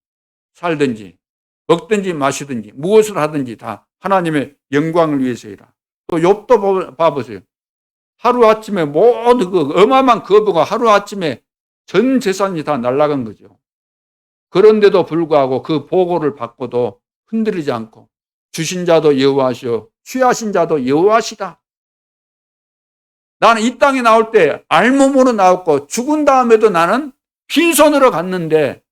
살든지 먹든지 마시든지 무엇을 하든지 다 하나님의 영광을 위해서이라. 또 욥도 봐보세요. 하루아침에 모두 그 어마어마한 거부가 하루아침에 전 재산이 다 날아간 거죠. 그런데도 불구하고 그 보고를 받고도 흔들리지 않고 주신 자도 여호와시오 취하신 자도 여호와시다. 나는 이 땅에 나올 때 알몸으로 나왔고 죽은 다음에도 나는 빈손으로 갔는데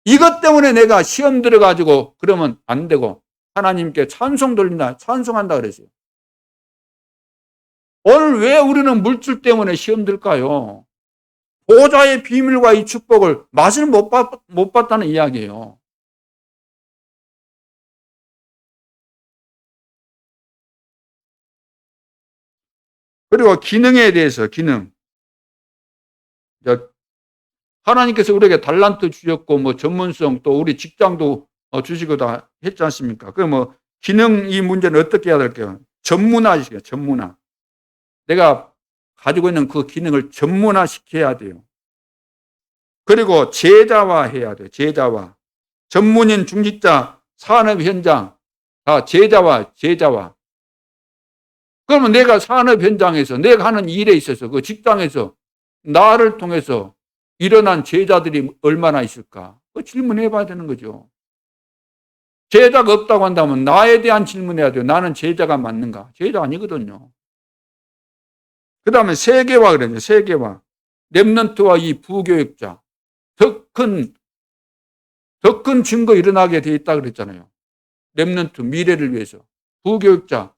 이것 때문에 내가 시험 들어가지고 그러면 안 되고 하나님께 찬송 돌린다, 찬송한다 그랬어요. 오늘 왜 우리는 물질 때문에 시험 들까요? 보좌의 비밀과 이 축복을 맛을 못 봤다는 이야기예요. 그리고 기능에 대해서 기능. 하나님께서 우리에게 달란트 주셨고 뭐 전문성 또 우리 직장도 주시고 다 했지 않습니까? 그 뭐 기능 이 문제는 어떻게 해야 될까요? 전문화시켜요. 전문화. 내가 가지고 있는 그 기능을 전문화시켜야 돼요. 그리고 제자화해야 돼요. 제자화. 전문인, 중직자, 산업 현장 다 제자화. 그러면 내가 산업 현장에서 내가 하는 일에 있어서 그 직장에서 나를 통해서 일어난 제자들이 얼마나 있을까? 그 질문해 봐야 되는 거죠. 제자가 없다고 한다면 나에 대한 질문해야 돼요. 나는 제자가 맞는가? 제자 아니거든요. 그 다음에 세계화 그랬죠. 세계화. 렘넌트와 이 부교육자. 더 큰 증거 일어나게 돼 있다 그랬잖아요. 렘넌트 미래를 위해서. 부교육자.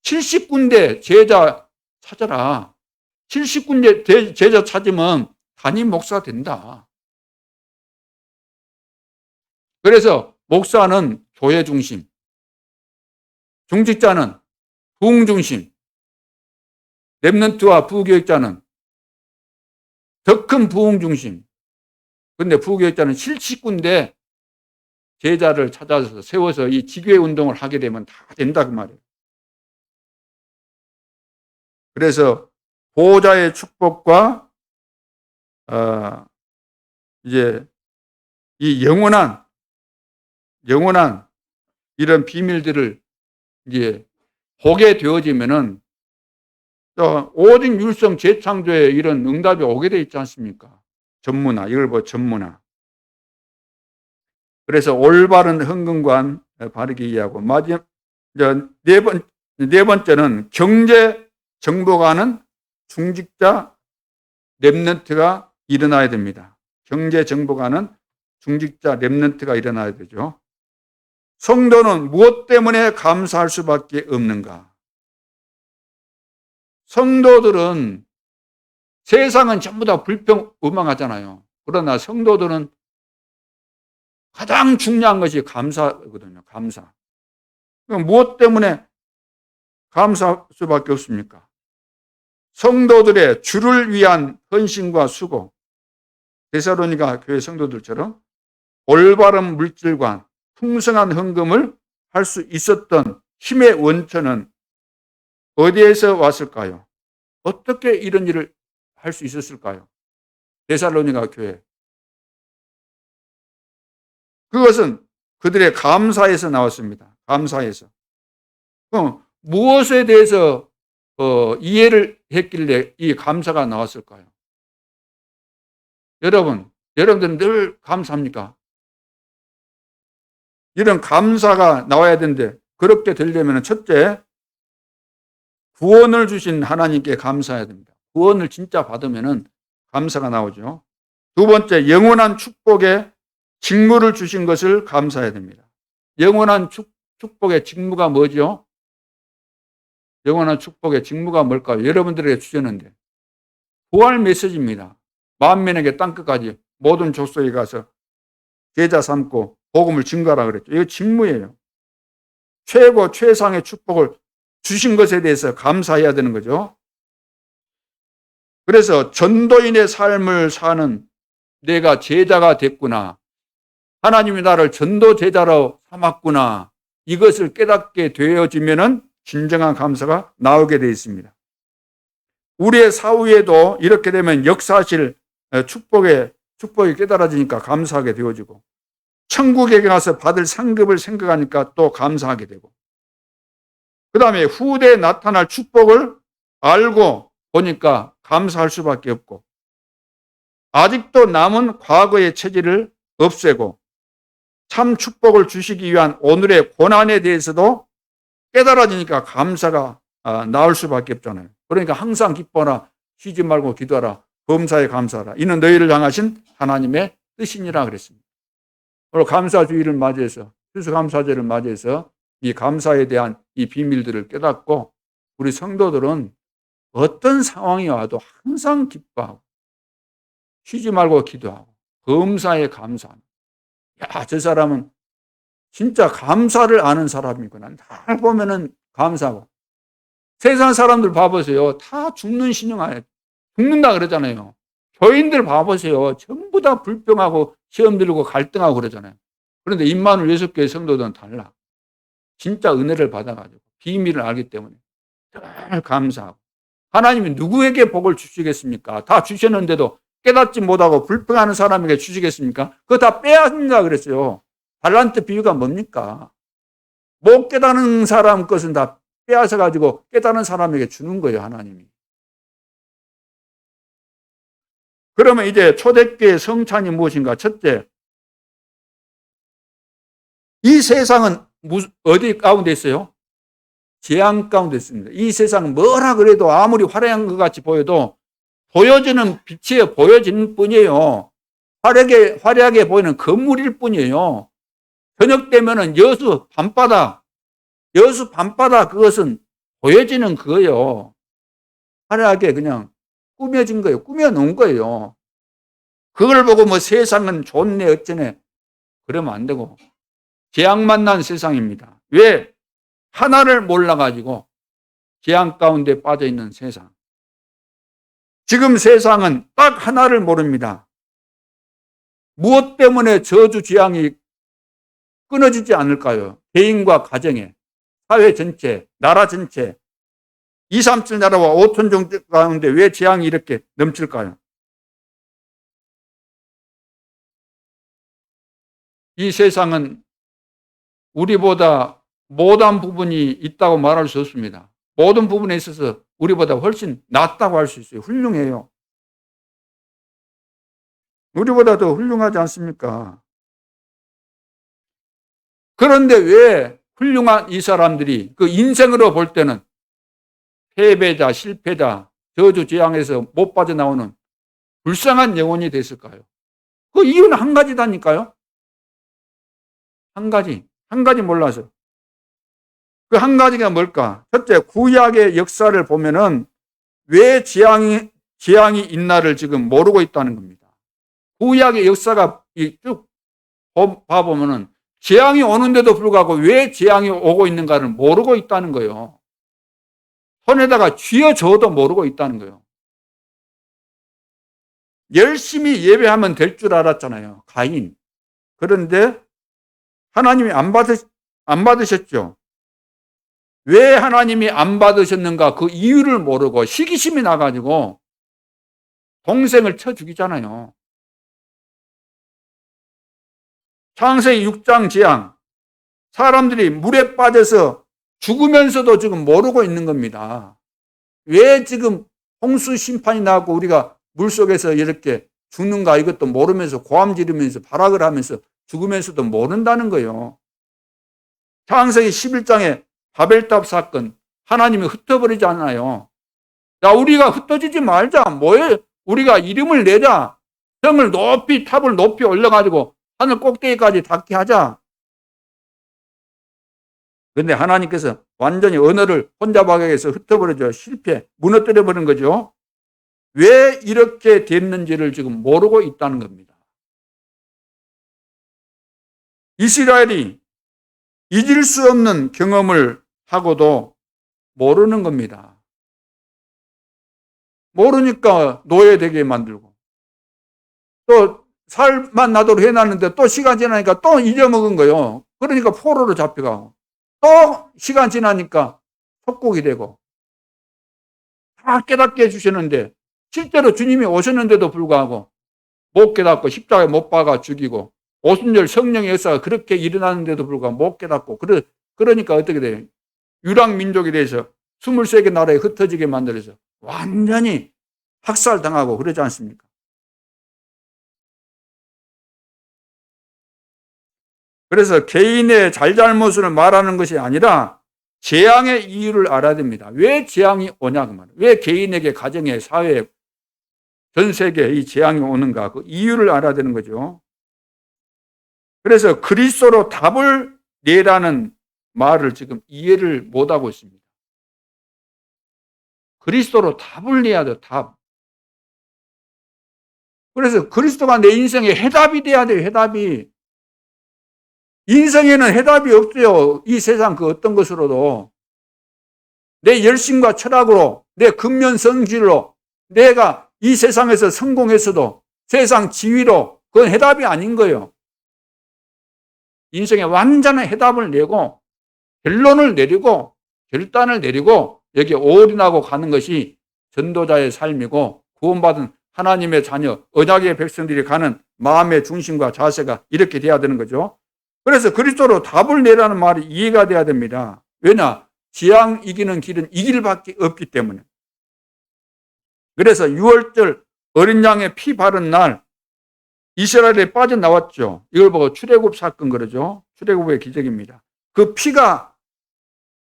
70군데 제자 찾아라. 70군데 제자 찾으면 담임 목사 된다. 그래서 목사는 교회 중심, 중직자는 부흥 중심, 렘넌트와 부교육자는 더 큰 부흥 중심. 그런데 부교육자는 70군데 제자를 찾아서 세워서 이 지교회 운동을 하게 되면 다 된다 그 말이에요. 그래서 보호자의 축복과 이제 이 영원한 이런 비밀들을 이제 보게 되어지면은 오직 율성 재창조에 이런 응답이 오게 돼 있지 않습니까? 전문화, 이걸 전문화. 그래서 올바른 흥금관 바르게 이해하고 네 네 번째는 경제 정복하는 중직자 랩런트가 일어나야 됩니다. 경제 정복하는 중직자 랩런트가 일어나야 되죠. 성도는 무엇 때문에 감사할 수밖에 없는가? 성도들은 세상은 전부 다 불평불만하잖아요. 그러나 성도들은 가장 중요한 것이 감사거든요. 감사. 그럼 무엇 때문에 감사할 수밖에 없습니까? 성도들의 주를 위한 헌신과 수고, 데살로니가 교회 성도들처럼 올바른 물질과 풍성한 헌금을 할 수 있었던 힘의 원천은 어디에서 왔을까요? 어떻게 이런 일을 할 수 있었을까요? 데살로니가 교회. 그것은 그들의 감사에서 나왔습니다. 감사에서. 무엇에 대해서 이해를 했길래 이 감사가 나왔을까요? 여러분들은 늘 감사합니까? 이런 감사가 나와야 되는데 그렇게 되려면 첫째, 구원을 주신 하나님께 감사해야 됩니다. 구원을 진짜 받으면 감사가 나오죠. 두 번째, 영원한 축복의 직무를 주신 것을 감사해야 됩니다. 영원한 축복의 직무가 뭐죠? 영원한 축복의 직무가 뭘까요? 여러분들에게 주셨는데 부활 메시지입니다. 만민에게 땅끝까지 모든 족속에 가서 제자 삼고 복음을 증거하라 그랬죠. 이거 직무예요. 최고 최상의 축복을 주신 것에 대해서 감사해야 되는 거죠. 그래서 전도인의 삶을 사는 내가 제자가 됐구나. 하나님이 나를 전도 제자로 삼았구나. 이것을 깨닫게 되어지면은 진정한 감사가 나오게 되어 있습니다. 우리의 사후에도 이렇게 되면 역사하실 축복이 깨달아지니까 감사하게 되어지고, 천국에 가서 받을 상급을 생각하니까 또 감사하게 되고, 그 다음에 후대에 나타날 축복을 알고 보니까 감사할 수밖에 없고, 아직도 남은 과거의 체질을 없애고 참 축복을 주시기 위한 오늘의 고난에 대해서도 깨달아지니까 감사가 나올 수밖에 없잖아요. 그러니까 항상 기뻐하라, 쉬지 말고 기도하라, 범사에 감사하라. 이는 너희를 향하신 하나님의 뜻이니라 그랬습니다. 그리고 감사주의를 맞이해서, 추수감사제를 맞이해서 이 감사에 대한 이 비밀들을 깨닫고 우리 성도들은 어떤 상황이 와도 항상 기뻐하고 쉬지 말고 기도하고 범사에 감사하는. 야, 저 사람은 진짜 감사를 아는 사람이구나. 다 보면은 감사하고. 세상 사람들 봐보세요. 다 죽는 신용하에 죽는다 그러잖아요. 교인들 봐보세요. 전부 다 불평하고 시험 들고 갈등하고 그러잖아요. 그런데 임마누엘 6교회 성도들은 달라. 진짜 은혜를 받아가지고 비밀을 알기 때문에 늘 감사하고. 하나님이 누구에게 복을 주시겠습니까? 다 주셨는데도 깨닫지 못하고 불평하는 사람에게 주시겠습니까? 그거 다 빼앗는다 그랬어요. 달란트 비유가 뭡니까? 못 깨닫는 사람 것은 다 빼앗아 가지고 깨닫는 사람에게 주는 거예요, 하나님이. 그러면 이제 초대교회 성찬이 무엇인가? 첫째, 이 세상은 어디 가운데 있어요? 재앙 가운데 있습니다. 이 세상은 뭐라 그래도 아무리 화려한 것 같이 보여도 보여지는 빛이 보여지는 뿐이에요. 화려하게 보이는 건물일 뿐이에요. 저녁 되면은 여수 밤바다 그것은 보여지는 그거예요. 화려하게 그냥 꾸며진 거예요. 꾸며놓은 거예요. 그걸 보고 뭐 세상은 좋네 어쩌네 그러면 안 되고, 재앙 만난 세상입니다. 왜? 하나를 몰라가지고 재앙 가운데 빠져있는 세상. 지금 세상은 딱 하나를 모릅니다. 무엇 때문에 저주 재앙이 끊어지지 않을까요? 개인과 가정에, 사회 전체, 나라 전체, 2, 3천 나라와 5천 종 가운데 왜 재앙이 이렇게 넘칠까요? 이 세상은 우리보다 못한 부분이 있다고 말할 수 없습니다. 모든 부분에 있어서 우리보다 훨씬 낫다고 할 수 있어요. 훌륭해요. 우리보다 더 훌륭하지 않습니까? 그런데 왜 훌륭한 이 사람들이 그 인생으로 볼 때는 패배자, 실패자, 저주재앙에서 못 빠져나오는 불쌍한 영혼이 됐을까요? 그 이유는 한 가지다니까요. 한 가지 몰라서. 그 한 가지가 뭘까? 첫째, 구약의 역사를 보면은 왜 재앙이 있나를 지금 모르고 있다는 겁니다. 구약의 역사가 쭉 봐보면은 재앙이 오는데도 불구하고 왜 재앙이 오고 있는가를 모르고 있다는 거예요. 손에다가 쥐어줘도 모르고 있다는 거예요. 열심히 예배하면 될 줄 알았잖아요. 가인. 그런데 하나님이 안 받으셨죠. 왜 하나님이 안 받으셨는가 그 이유를 모르고 시기심이 나가지고 동생을 쳐 죽이잖아요. 창세기 6장 재앙. 사람들이 물에 빠져서 죽으면서도 지금 모르고 있는 겁니다. 왜 지금 홍수 심판이 나고 우리가 물속에서 이렇게 죽는가 이것도 모르면서 고함 지르면서 발악을 하면서 죽으면서도 모른다는 거예요. 창세기 11장에 바벨탑 사건 하나님이 흩어버리지 않아요. 야, 우리가 흩어지지 말자. 뭐해? 우리가 이름을 내자. 성을 높이 탑을 높이 올려가지고 하늘 꼭대기까지 닿게 하자. 그런데 하나님께서 완전히 언어를 혼자 박약해서 흩어버려져 실패, 무너뜨려버린 거죠. 왜 이렇게 됐는지를 지금 모르고 있다는 겁니다. 이스라엘이 잊을 수 없는 경험을 하고도 모르는 겁니다. 모르니까 노예되게 만들고 또 살만 나도록 해놨는데 또 시간 지나니까 또 잊어먹은 거예요. 그러니까 포로로 잡혀가고 또 시간 지나니까 속국이 되고 다 깨닫게 해주셨는데 실제로 주님이 오셨는데도 불구하고 못 깨닫고 십자가에 못 박아 죽이고 오순절 성령의 역사가 그렇게 일어나는데도 불구하고 못 깨닫고 그러니까 어떻게 돼요? 유랑민족에 대해서 23개 나라에 흩어지게 만들어서 완전히 학살당하고 그러지 않습니까? 그래서 개인의 잘잘못을 말하는 것이 아니라 재앙의 이유를 알아야 됩니다. 왜 재앙이 오냐 그 말이에요. 왜 개인에게 가정에 사회에 전 세계에 이 재앙이 오는가 그 이유를 알아야 되는 거죠. 그래서 그리스도로 답을 내라는 말을 지금 이해를 못하고 있습니다. 그리스도로 답을 내야 돼요. 답. 그래서 그리스도가 내 인생에 해답이 돼야 돼요. 해답이. 인생에는 해답이 없어요. 이 세상 그 어떤 것으로도. 내 열심과 철학으로, 내 근면성질로, 내가 이 세상에서 성공했어도 세상 지위로 그건 해답이 아닌 거예요. 인생에 완전한 해답을 내고 결론을 내리고 결단을 내리고 여기에 올인하고 가는 것이 전도자의 삶이고 구원받은 하나님의 자녀, 언약의 백성들이 가는 마음의 중심과 자세가 이렇게 돼야 되는 거죠. 그래서 그리스도로 답을 내라는 말이 이해가 돼야 됩니다. 왜냐? 재앙 이기는 길은 이 길밖에 없기 때문에. 그래서 6월절 어린 양의 피 바른 날 이스라엘에 빠져나왔죠. 이걸 보고 출애굽 사건 그러죠. 출애굽의 기적입니다. 그 피가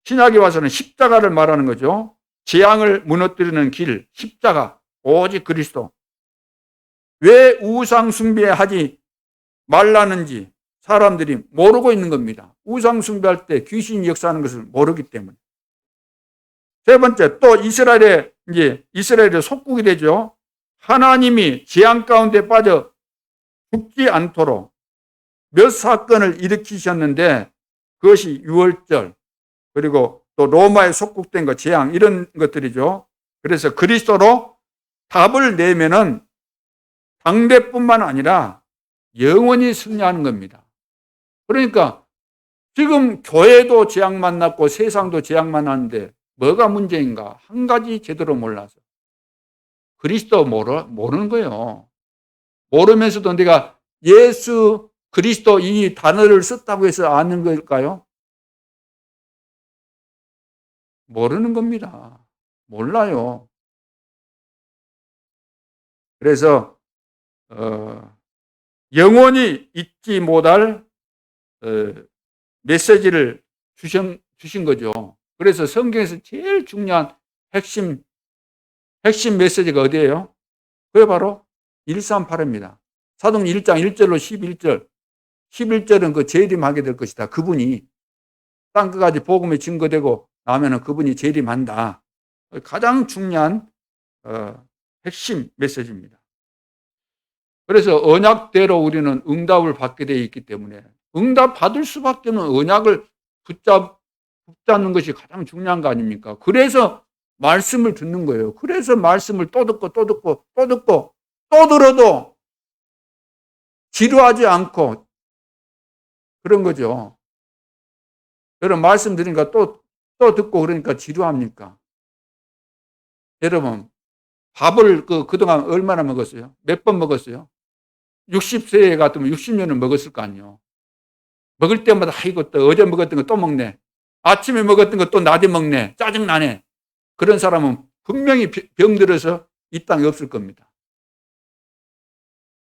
신약에 와서는 십자가를 말하는 거죠. 재앙을 무너뜨리는 길, 십자가, 오직 그리스도. 왜 우상 숭배하지 말라는지 사람들이 모르고 있는 겁니다. 우상 숭배할 때 귀신이 역사하는 것을 모르기 때문에. 세 번째, 또 이스라엘의 속국이 되죠. 하나님이 재앙 가운데 빠져 죽지 않도록 몇 사건을 일으키셨는데 그것이 유월절 그리고 또 로마에 속국된 것 재앙 이런 것들이죠. 그래서 그리스도로 답을 내면은 당대뿐만 아니라 영원히 승리하는 겁니다. 그러니까 지금 교회도 재앙 만났고 세상도 재앙 만났는데 뭐가 문제인가? 한 가지 제대로 몰라서 그리스도 모르는 거예요. 모르면서도 내가 예수 그리스도 이 단어를 썼다고 해서 아는 걸까요? 모르는 겁니다. 몰라요. 그래서 영원히 잊지 못할 메시지를 주신 거죠. 그래서 성경에서 제일 중요한 핵심 메시지가 어디예요? 그게 바로 138입니다. 사도행 1장 1절로 11절. 11절은 그 재림하게 될 것이다. 그분이 땅끝까지 복음이 증거되고 나면은 그분이 재림한다. 가장 중요한 핵심 메시지입니다. 그래서 언약대로 우리는 응답을 받게 되어 있기 때문에 응답 받을 수밖에 없는 언약을 붙잡는 것이 가장 중요한 거 아닙니까? 그래서 말씀을 듣는 거예요. 그래서 말씀을 또 듣고 또 듣고 또 듣고 또 들어도 지루하지 않고 그런 거죠. 여러분 말씀 들으니까 또 듣고 그러니까 지루합니까? 여러분 밥을 그동안 얼마나 먹었어요? 몇 번 먹었어요? 60세에 같으면 60년을 먹었을 거 아니에요. 먹을 때마다 이거 또 어제 먹었던 거 또 먹네. 아침에 먹었던 거 또 낮에 먹네. 짜증나네. 그런 사람은 분명히 병들어서 이 땅에 없을 겁니다.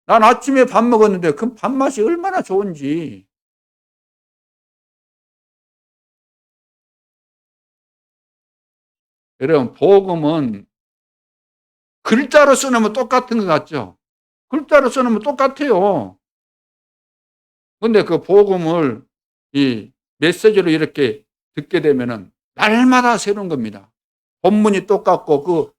난 아침에 밥 먹었는데 그 밥맛이 얼마나 좋은지. 여러분 복음은 글자로 써놓으면 똑같은 것 같죠? 글자로 써놓으면 똑같아요. 근데 그 복음을 이 메시지로 이렇게 듣게 되면은 날마다 새로운 겁니다. 본문이 똑같고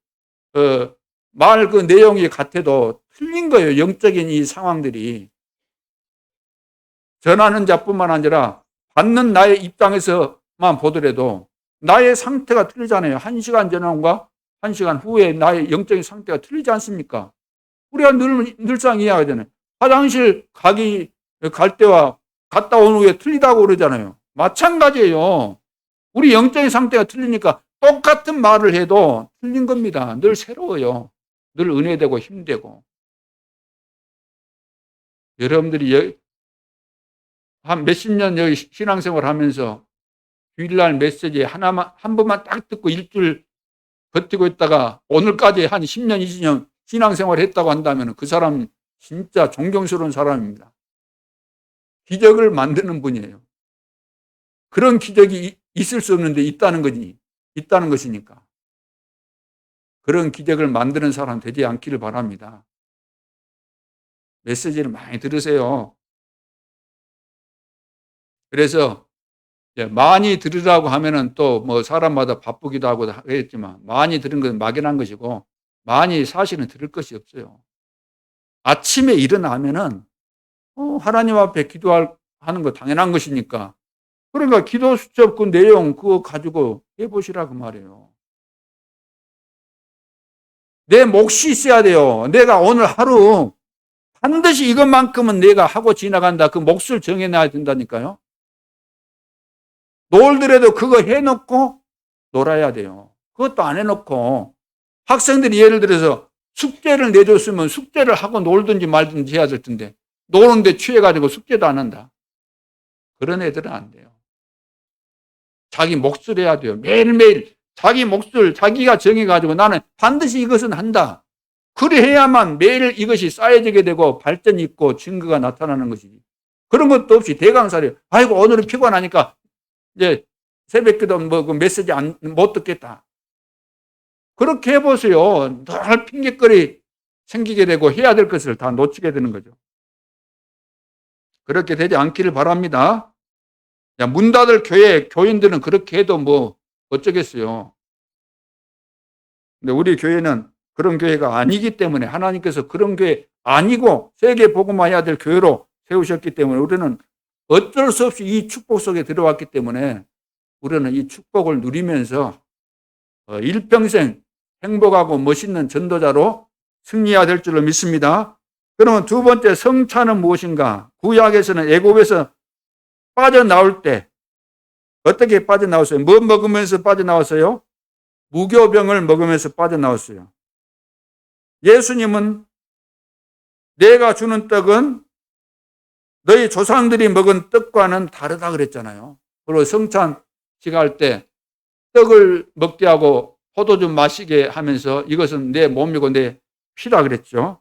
말 그 내용이 같아도 틀린 거예요. 영적인 이 상황들이. 전하는 자뿐만 아니라 받는 나의 입장에서만 보더라도 나의 상태가 틀리잖아요. 1시간 전함과 1시간 후에 나의 영적인 상태가 틀리지 않습니까? 우리가 늘상 이해하잖아요. 화장실 갈 때와 갔다 온 후에 틀리다고 그러잖아요. 마찬가지예요. 우리 영적인 상태가 틀리니까 똑같은 말을 해도 틀린 겁니다. 늘 새로워요. 늘 은혜되고 힘되고. 여러분들이 한 몇십 년 여기 신앙생활 하면서 주일날 메시지 한 번만 딱 듣고 일주일 버티고 있다가 오늘까지 한 10년, 20년 신앙생활 했다고 한다면 그 사람 진짜 존경스러운 사람입니다. 기적을 만드는 분이에요. 그런 기적이 있을 수 없는데 있다는 것이니까. 그런 기적을 만드는 사람 되지 않기를 바랍니다. 메시지를 많이 들으세요. 그래서 많이 들으라고 하면은 또 뭐 사람마다 바쁘기도 하고 하겠지만 많이 들은 건 막연한 것이고 많이 사실은 들을 것이 없어요. 아침에 일어나면은 하나님 앞에 기도하는 거 당연한 것이니까 그러니까 기도 수첩 그 내용 그거 가지고 해보시라고 말이에요. 내 몫이 있어야 돼요. 내가 오늘 하루 반드시 이것만큼은 내가 하고 지나간다. 그 몫을 정해놔야 된다니까요. 놀더라도 그거 해놓고 놀아야 돼요. 그것도 안 해놓고 학생들이 예를 들어서 숙제를 내줬으면 숙제를 하고 놀든지 말든지 해야 될 텐데 노는데 취해가지고 숙제도 안 한다. 그런 애들은 안 돼요. 자기 몫을 해야 돼요. 매일매일 자기 몫을 자기가 정해가지고 나는 반드시 이것은 한다. 그래야만 매일 이것이 쌓여지게 되고 발전이 있고 증거가 나타나는 것이지. 그런 것도 없이 대강살이 아이고 오늘은 피곤하니까 이제 새벽기도 그 메시지 못 듣겠다. 그렇게 해보세요. 늘 핑계거리 생기게 되고 해야 될 것을 다 놓치게 되는 거죠. 그렇게 되지 않기를 바랍니다. 문 닫을 교인들은 그렇게 해도 뭐 어쩌겠어요. 근데 우리 교회는 그런 교회가 아니기 때문에 하나님께서 그런 교회 아니고 세계 복음화해야 될 교회로 세우셨기 때문에 우리는 어쩔 수 없이 이 축복 속에 들어왔기 때문에 우리는 이 축복을 누리면서 일평생 행복하고 멋있는 전도자로 승리해야 될 줄로 믿습니다. 그러면 두 번째 성찬은 무엇인가? 구약에서는 애굽에서 빠져나올 때 어떻게 빠져나왔어요? 뭐 먹으면서 빠져나왔어요? 무교병을 먹으면서 빠져나왔어요. 예수님은 내가 주는 떡은 너희 조상들이 먹은 떡과는 다르다 그랬잖아요. 그리고 성찬식 할 때 떡을 먹게 하고 포도주 마시게 하면서 이것은 내 몸이고 내 피라 그랬죠.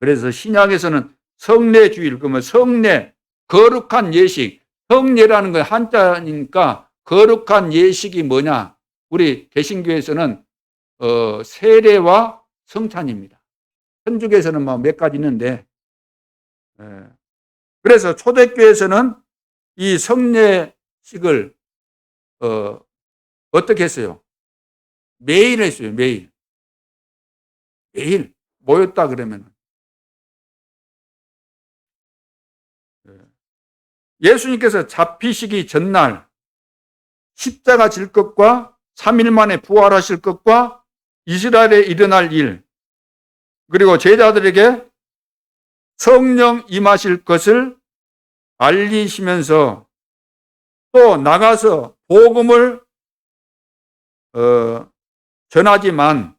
그래서 신약에서는 성례주일, 그러면 성례, 거룩한 예식, 성례라는 건 한자니까 거룩한 예식이 뭐냐? 우리 개신교에서는 세례와 성찬입니다. 천주교에서는 뭐 몇 가지 있는데, 그래서 초대교회에서는 이 성례식을 어떻게 했어요? 매일 했어요. 매일 모였다 그러면. 예수님께서 잡히시기 전날 십자가 질 것과 3일 만에 부활하실 것과 이스라엘에 일어날 일, 그리고 제자들에게 성령 임하실 것을 알리시면서 또 나가서 복음을 전하지만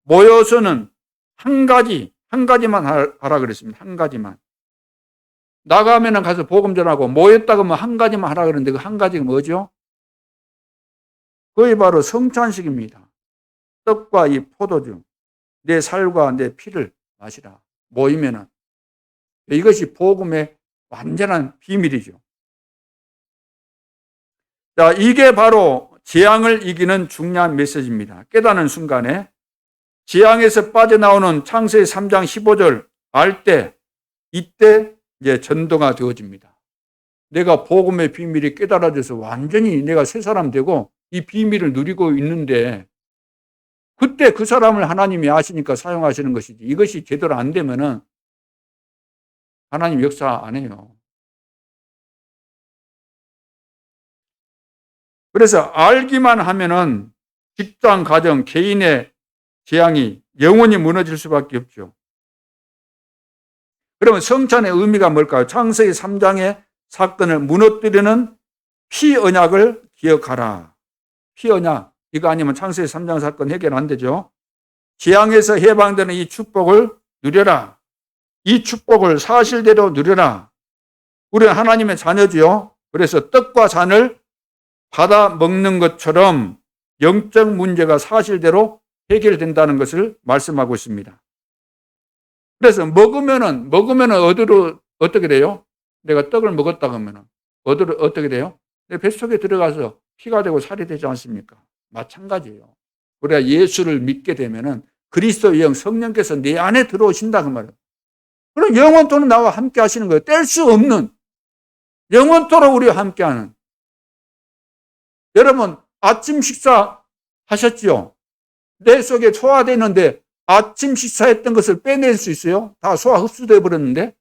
모여서는 한 가지만 하라 그랬습니다. 한 가지만. 나가면은 가서 복음 전하고 모였다가 뭐 한 가지만 하라 그러는데 그 한 가지가 뭐죠? 그게 바로 성찬식입니다. 떡과 이 포도주, 내 살과 내 피를 마시라. 모이면은. 이것이 복음의 완전한 비밀이죠. 자, 이게 바로 재앙을 이기는 중요한 메시지입니다. 깨닫는 순간에 재앙에서 빠져나오는 창세기 3장 15절 알 때, 이때 이제 전도가 되어집니다. 내가 복음의 비밀이 깨달아져서 완전히 내가 새 사람 되고 이 비밀을 누리고 있는데, 그때 그 사람을 하나님이 아시니까 사용하시는 것이지, 이것이 제대로 안 되면은 하나님 역사 안 해요. 그래서 알기만 하면은 직장, 가정, 개인의 재앙이 영원히 무너질 수밖에 없죠. 그러면 성찬의 의미가 뭘까요? 창세기 3장의 사건을 무너뜨리는 피 언약을 기억하라. 피 언약. 이거 아니면 창세기 3장 사건 해결 안 되죠. 재앙에서 해방되는 이 축복을 누려라. 이 축복을 사실대로 누려라. 우리는 하나님의 자녀지요. 그래서 떡과 잔을 받아 먹는 것처럼 영적 문제가 사실대로 해결된다는 것을 말씀하고 있습니다. 그래서 먹으면은 어디로 어떻게 돼요? 내가 떡을 먹었다 그러면은 어디로 어떻게 돼요? 내 뱃속에 들어가서 피가 되고 살이 되지 않습니까? 마찬가지예요. 우리가 예수를 믿게 되면은 그리스도의 영 성령께서 내 안에 들어오신다 그 말이에요. 그럼 영원토록 나와 함께 하시는 거예요. 뗄 수 없는, 영원토록 우리와 함께하는. 여러분 아침 식사 하셨지요? 내 속에 소화되는데 아침 식사했던 것을 빼낼 수 있어요? 다 소화 흡수돼 버렸는데.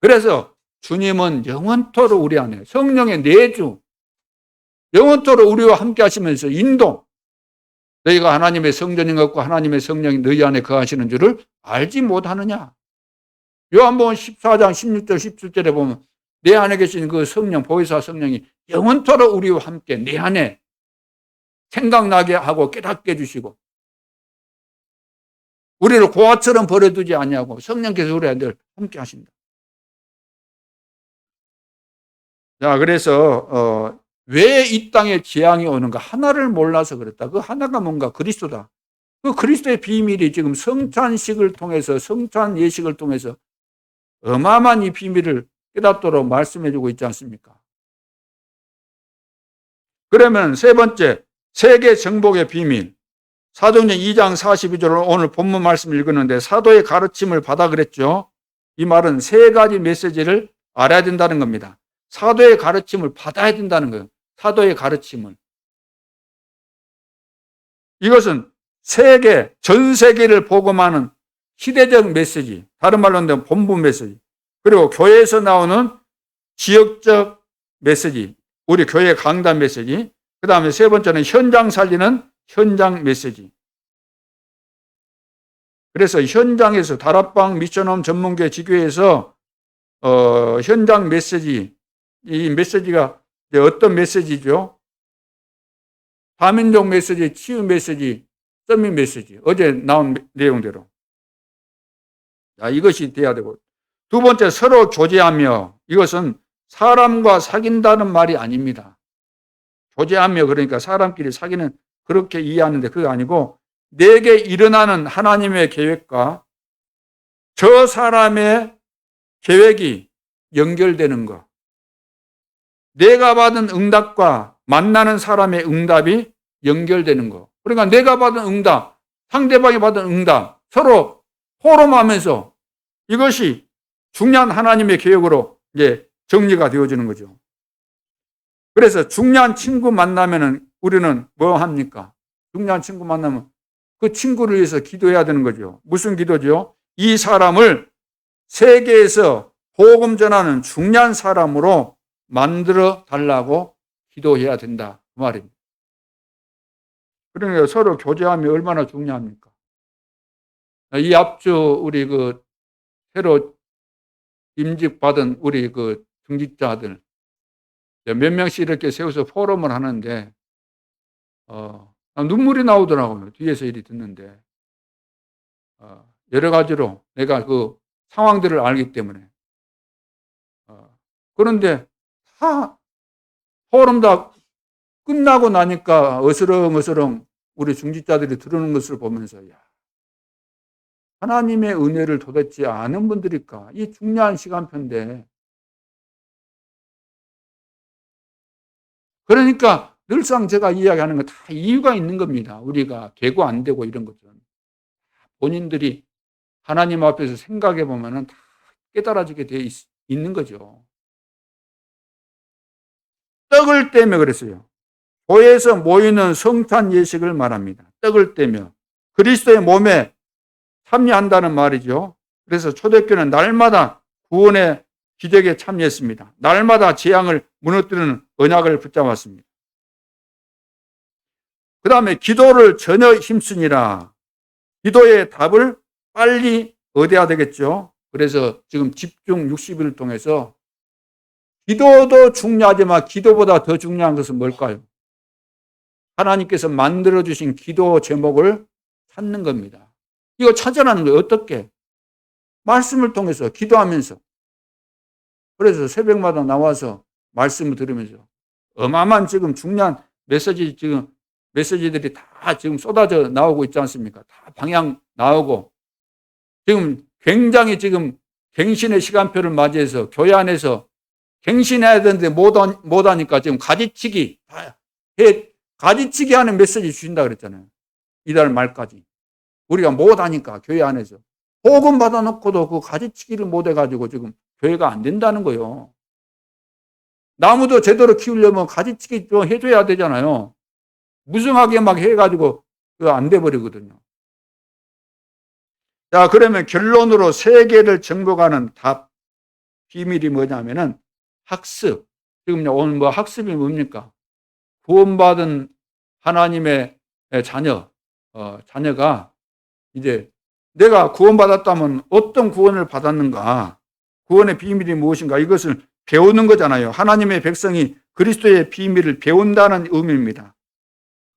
그래서 주님은 영원토록 우리 안에 성령의 내주, 영원토록 우리와 함께 하시면서 인도, 너희가 하나님의 성전인 것 같고 하나님의 성령이 너희 안에 거하시는 줄을 알지 못하느냐. 요한복음 14장 16절 17절에 보면 내 안에 계신 그 성령, 보혜사 성령이 영원토록 우리와 함께 내 안에 생각나게 하고 깨닫게 해주시고 우리를 고아처럼 버려두지 아니하고 성령께서 우리 안에 함께 하신다. 자, 그래서 왜 이 땅에 재앙이 오는가? 하나를 몰라서 그랬다. 그 하나가 뭔가? 그리스도다. 그 그리스도의 비밀이 지금 성찬식을 통해서, 성찬 예식을 통해서 어마어마한 이 비밀을 깨닫도록 말씀해주고 있지 않습니까? 그러면 세 번째, 세계 정복의 비밀. 사도행전 2장 42절을 오늘 본문 말씀을 읽었는데 사도의 가르침을 받아 그랬죠. 이 말은 세 가지 메시지를 알아야 된다는 겁니다. 사도의 가르침을 받아야 된다는 거예요. 사도의 가르침을. 이것은 전 세계를 복음하는 시대적 메시지, 다른 말로 하면 본부 메시지, 그리고 교회에서 나오는 지역적 메시지, 우리 교회 강단 메시지, 그 다음에 세 번째는 현장 살리는 현장 메시지. 그래서 현장에서 다락방 미션홈 전문교회 지교회에서 현장 메시지, 이 메시지가 어떤 메시지죠? 다민족 메시지, 치유 메시지, 서밋 메시지. 어제 나온 내용대로. 자, 이것이 돼야 되고. 두 번째, 서로 교제하며. 이것은 사람과 사귄다는 말이 아닙니다. 교제하며 그러니까 사람끼리 사귀는 그렇게 이해하는데 그게 아니고 내게 일어나는 하나님의 계획과 저 사람의 계획이 연결되는 것, 내가 받은 응답과 만나는 사람의 응답이 연결되는 것. 그러니까 내가 받은 응답, 상대방이 받은 응답, 서로 포럼하면서 이것이 중요한 하나님의 계획으로 이제 정리가 되어지는 거죠. 그래서 중요한 친구 만나면은 우리는 뭐 합니까? 중요한 친구 만나면 그 친구를 위해서 기도해야 되는 거죠. 무슨 기도죠? 이 사람을 세계에서 복음 전하는 중요한 사람으로 만들어 달라고 기도해야 된다. 그 말입니다. 그러니까 서로 교제함이 얼마나 중요합니까? 이 앞주 우리 새로 임직받은 우리 중직자들 몇 명씩 이렇게 세워서 포럼을 하는데 눈물이 나오더라고요. 뒤에서 일이 듣는데 여러 가지로 내가 그 상황들을 알기 때문에 그런데 다 포럼 다 끝나고 나니까 어스렁어스렁 우리 중직자들이 들어오는 것을 보면서 야, 하나님의 은혜를 도대체 아는 분들일까? 이 중요한 시간표인데 그러니까 늘상 제가 이야기하는 거 다 이유가 있는 겁니다. 우리가 개고 안 되고 이런 것들은 본인들이 하나님 앞에서 생각해 보면은 다 깨달아지게 돼 있는 거죠. 떡을 떼며 그랬어요. 교회에서 모이는 성찬 예식을 말합니다. 떡을 떼며 그리스도의 몸에 참여한다는 말이죠. 그래서 초대교회는 날마다 구원의 기적에 참여했습니다. 날마다 재앙을 무너뜨리는 언약을 붙잡았습니다. 그 다음에 기도를 전혀 힘쓰니라. 기도의 답을 빨리 얻어야 되겠죠. 그래서 지금 집중 60일을 통해서 기도도 중요하지만 기도보다 더 중요한 것은 뭘까요? 하나님께서 만들어주신 기도 제목을 찾는 겁니다. 이거 찾아라는 거예요. 어떻게? 말씀을 통해서 기도하면서. 그래서 새벽마다 나와서 말씀을 들으면서 어마어마한 지금 중요한 메시지들이 다 지금 쏟아져 나오고 있지 않습니까? 다 방향 나오고 지금 굉장히 지금 갱신의 시간표를 맞이해서 교회 안에서 갱신해야 되는데 못하니까 지금 가지치기 하는 메시지 주신다 그랬잖아요. 이달 말까지. 우리가 못하니까 교회 안에서 복음 받아놓고도 그 가지치기를 못해가지고 지금 교회가 안 된다는 거예요. 나무도 제대로 키우려면 가지치기 좀 해줘야 되잖아요. 무성하게 막 해가지고 그거 안 돼버리거든요. 자, 그러면 결론으로 세계를 정복하는 답, 비밀이 뭐냐면은 학습. 지금 오늘 뭐 학습이 뭡니까? 구원받은 하나님의 자녀가 이제 내가 구원받았다면 어떤 구원을 받았는가? 구원의 비밀이 무엇인가? 이것을 배우는 거잖아요. 하나님의 백성이 그리스도의 비밀을 배운다는 의미입니다.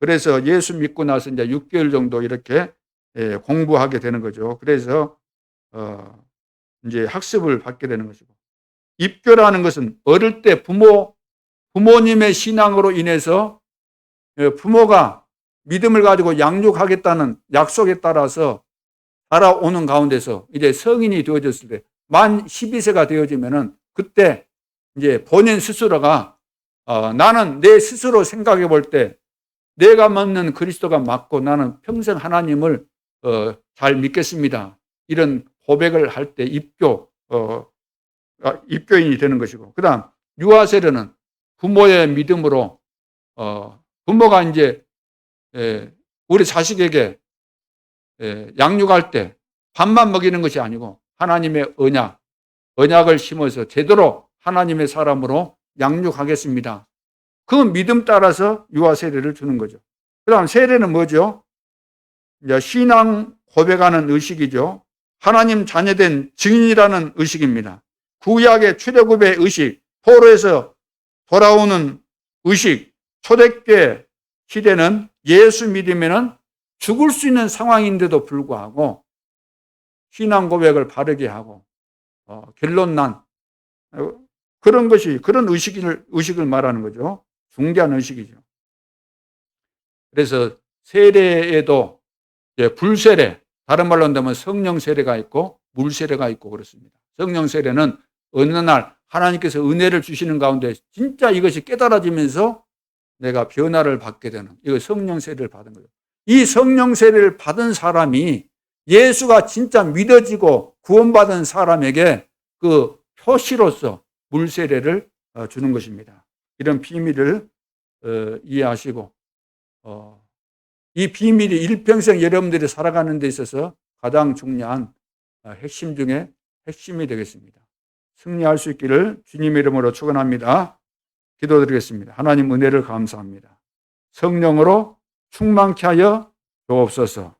그래서 예수 믿고 나서 이제 6개월 정도 이렇게 공부하게 되는 거죠. 그래서 이제 학습을 받게 되는 것이고, 입교라는 것은 어릴 때 부모님의 신앙으로 인해서 부모가 믿음을 가지고 양육하겠다는 약속에 따라서 살아오는 가운데서 이제 성인이 되어졌을 때 만 12세가 되어지면은 그때 이제 본인 스스로가 나는 내 스스로 생각해 볼 때 내가 믿는 그리스도가 맞고 나는 평생 하나님을 잘 믿겠습니다. 이런 고백을 할 때 입교인이 되는 것이고, 그 다음 유아 세례는 부모의 믿음으로 부모가 이제 우리 자식에게 양육할 때 밥만 먹이는 것이 아니고 하나님의 언약을 심어서 제대로 하나님의 사람으로 양육하겠습니다. 그 믿음 따라서 유아 세례를 주는 거죠. 그 다음 세례는 뭐죠? 이제 신앙 고백하는 의식이죠. 하나님 자녀된 증인이라는 의식입니다. 구약의 출애굽의 의식, 포로에서 돌아오는 의식, 초대교회 시대는 예수 믿으면 죽을 수 있는 상황인데도 불구하고 신앙 고백을 바르게 하고 결론 난 그런 것이 그런 의식을 말하는 거죠. 중대한 의식이죠. 그래서 세례에도 불세례, 다른 말로 한다면 성령 세례가 있고 물 세례가 있고 그렇습니다. 성령 세례는 어느 날 하나님께서 은혜를 주시는 가운데 진짜 이것이 깨달아지면서 내가 변화를 받게 되는, 이거 성령 세례를 받은 거예요. 이 성령 세례를 받은 사람이 예수가 진짜 믿어지고 구원받은 사람에게 그 표시로서 물 세례를 주는 것입니다. 이런 비밀을 이해하시고 이 비밀이 일평생 여러분들이 살아가는 데 있어서 가장 중요한 핵심 중에 핵심이 되겠습니다. 승리할 수 있기를 주님의 이름으로 축원합니다. 기도드리겠습니다. 하나님 은혜를 감사합니다. 성령으로 충만케 하여 주옵소서.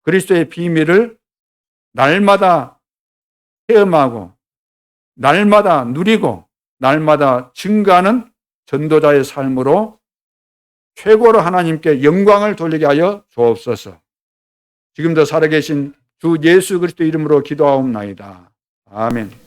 그리스도의 비밀을 날마다 체험하고 날마다 누리고 날마다 증가하는 전도자의 삶으로 최고로 하나님께 영광을 돌리게 하여 주옵소서. 지금도 살아계신 주 예수 그리스도 이름으로 기도하옵나이다. 아멘.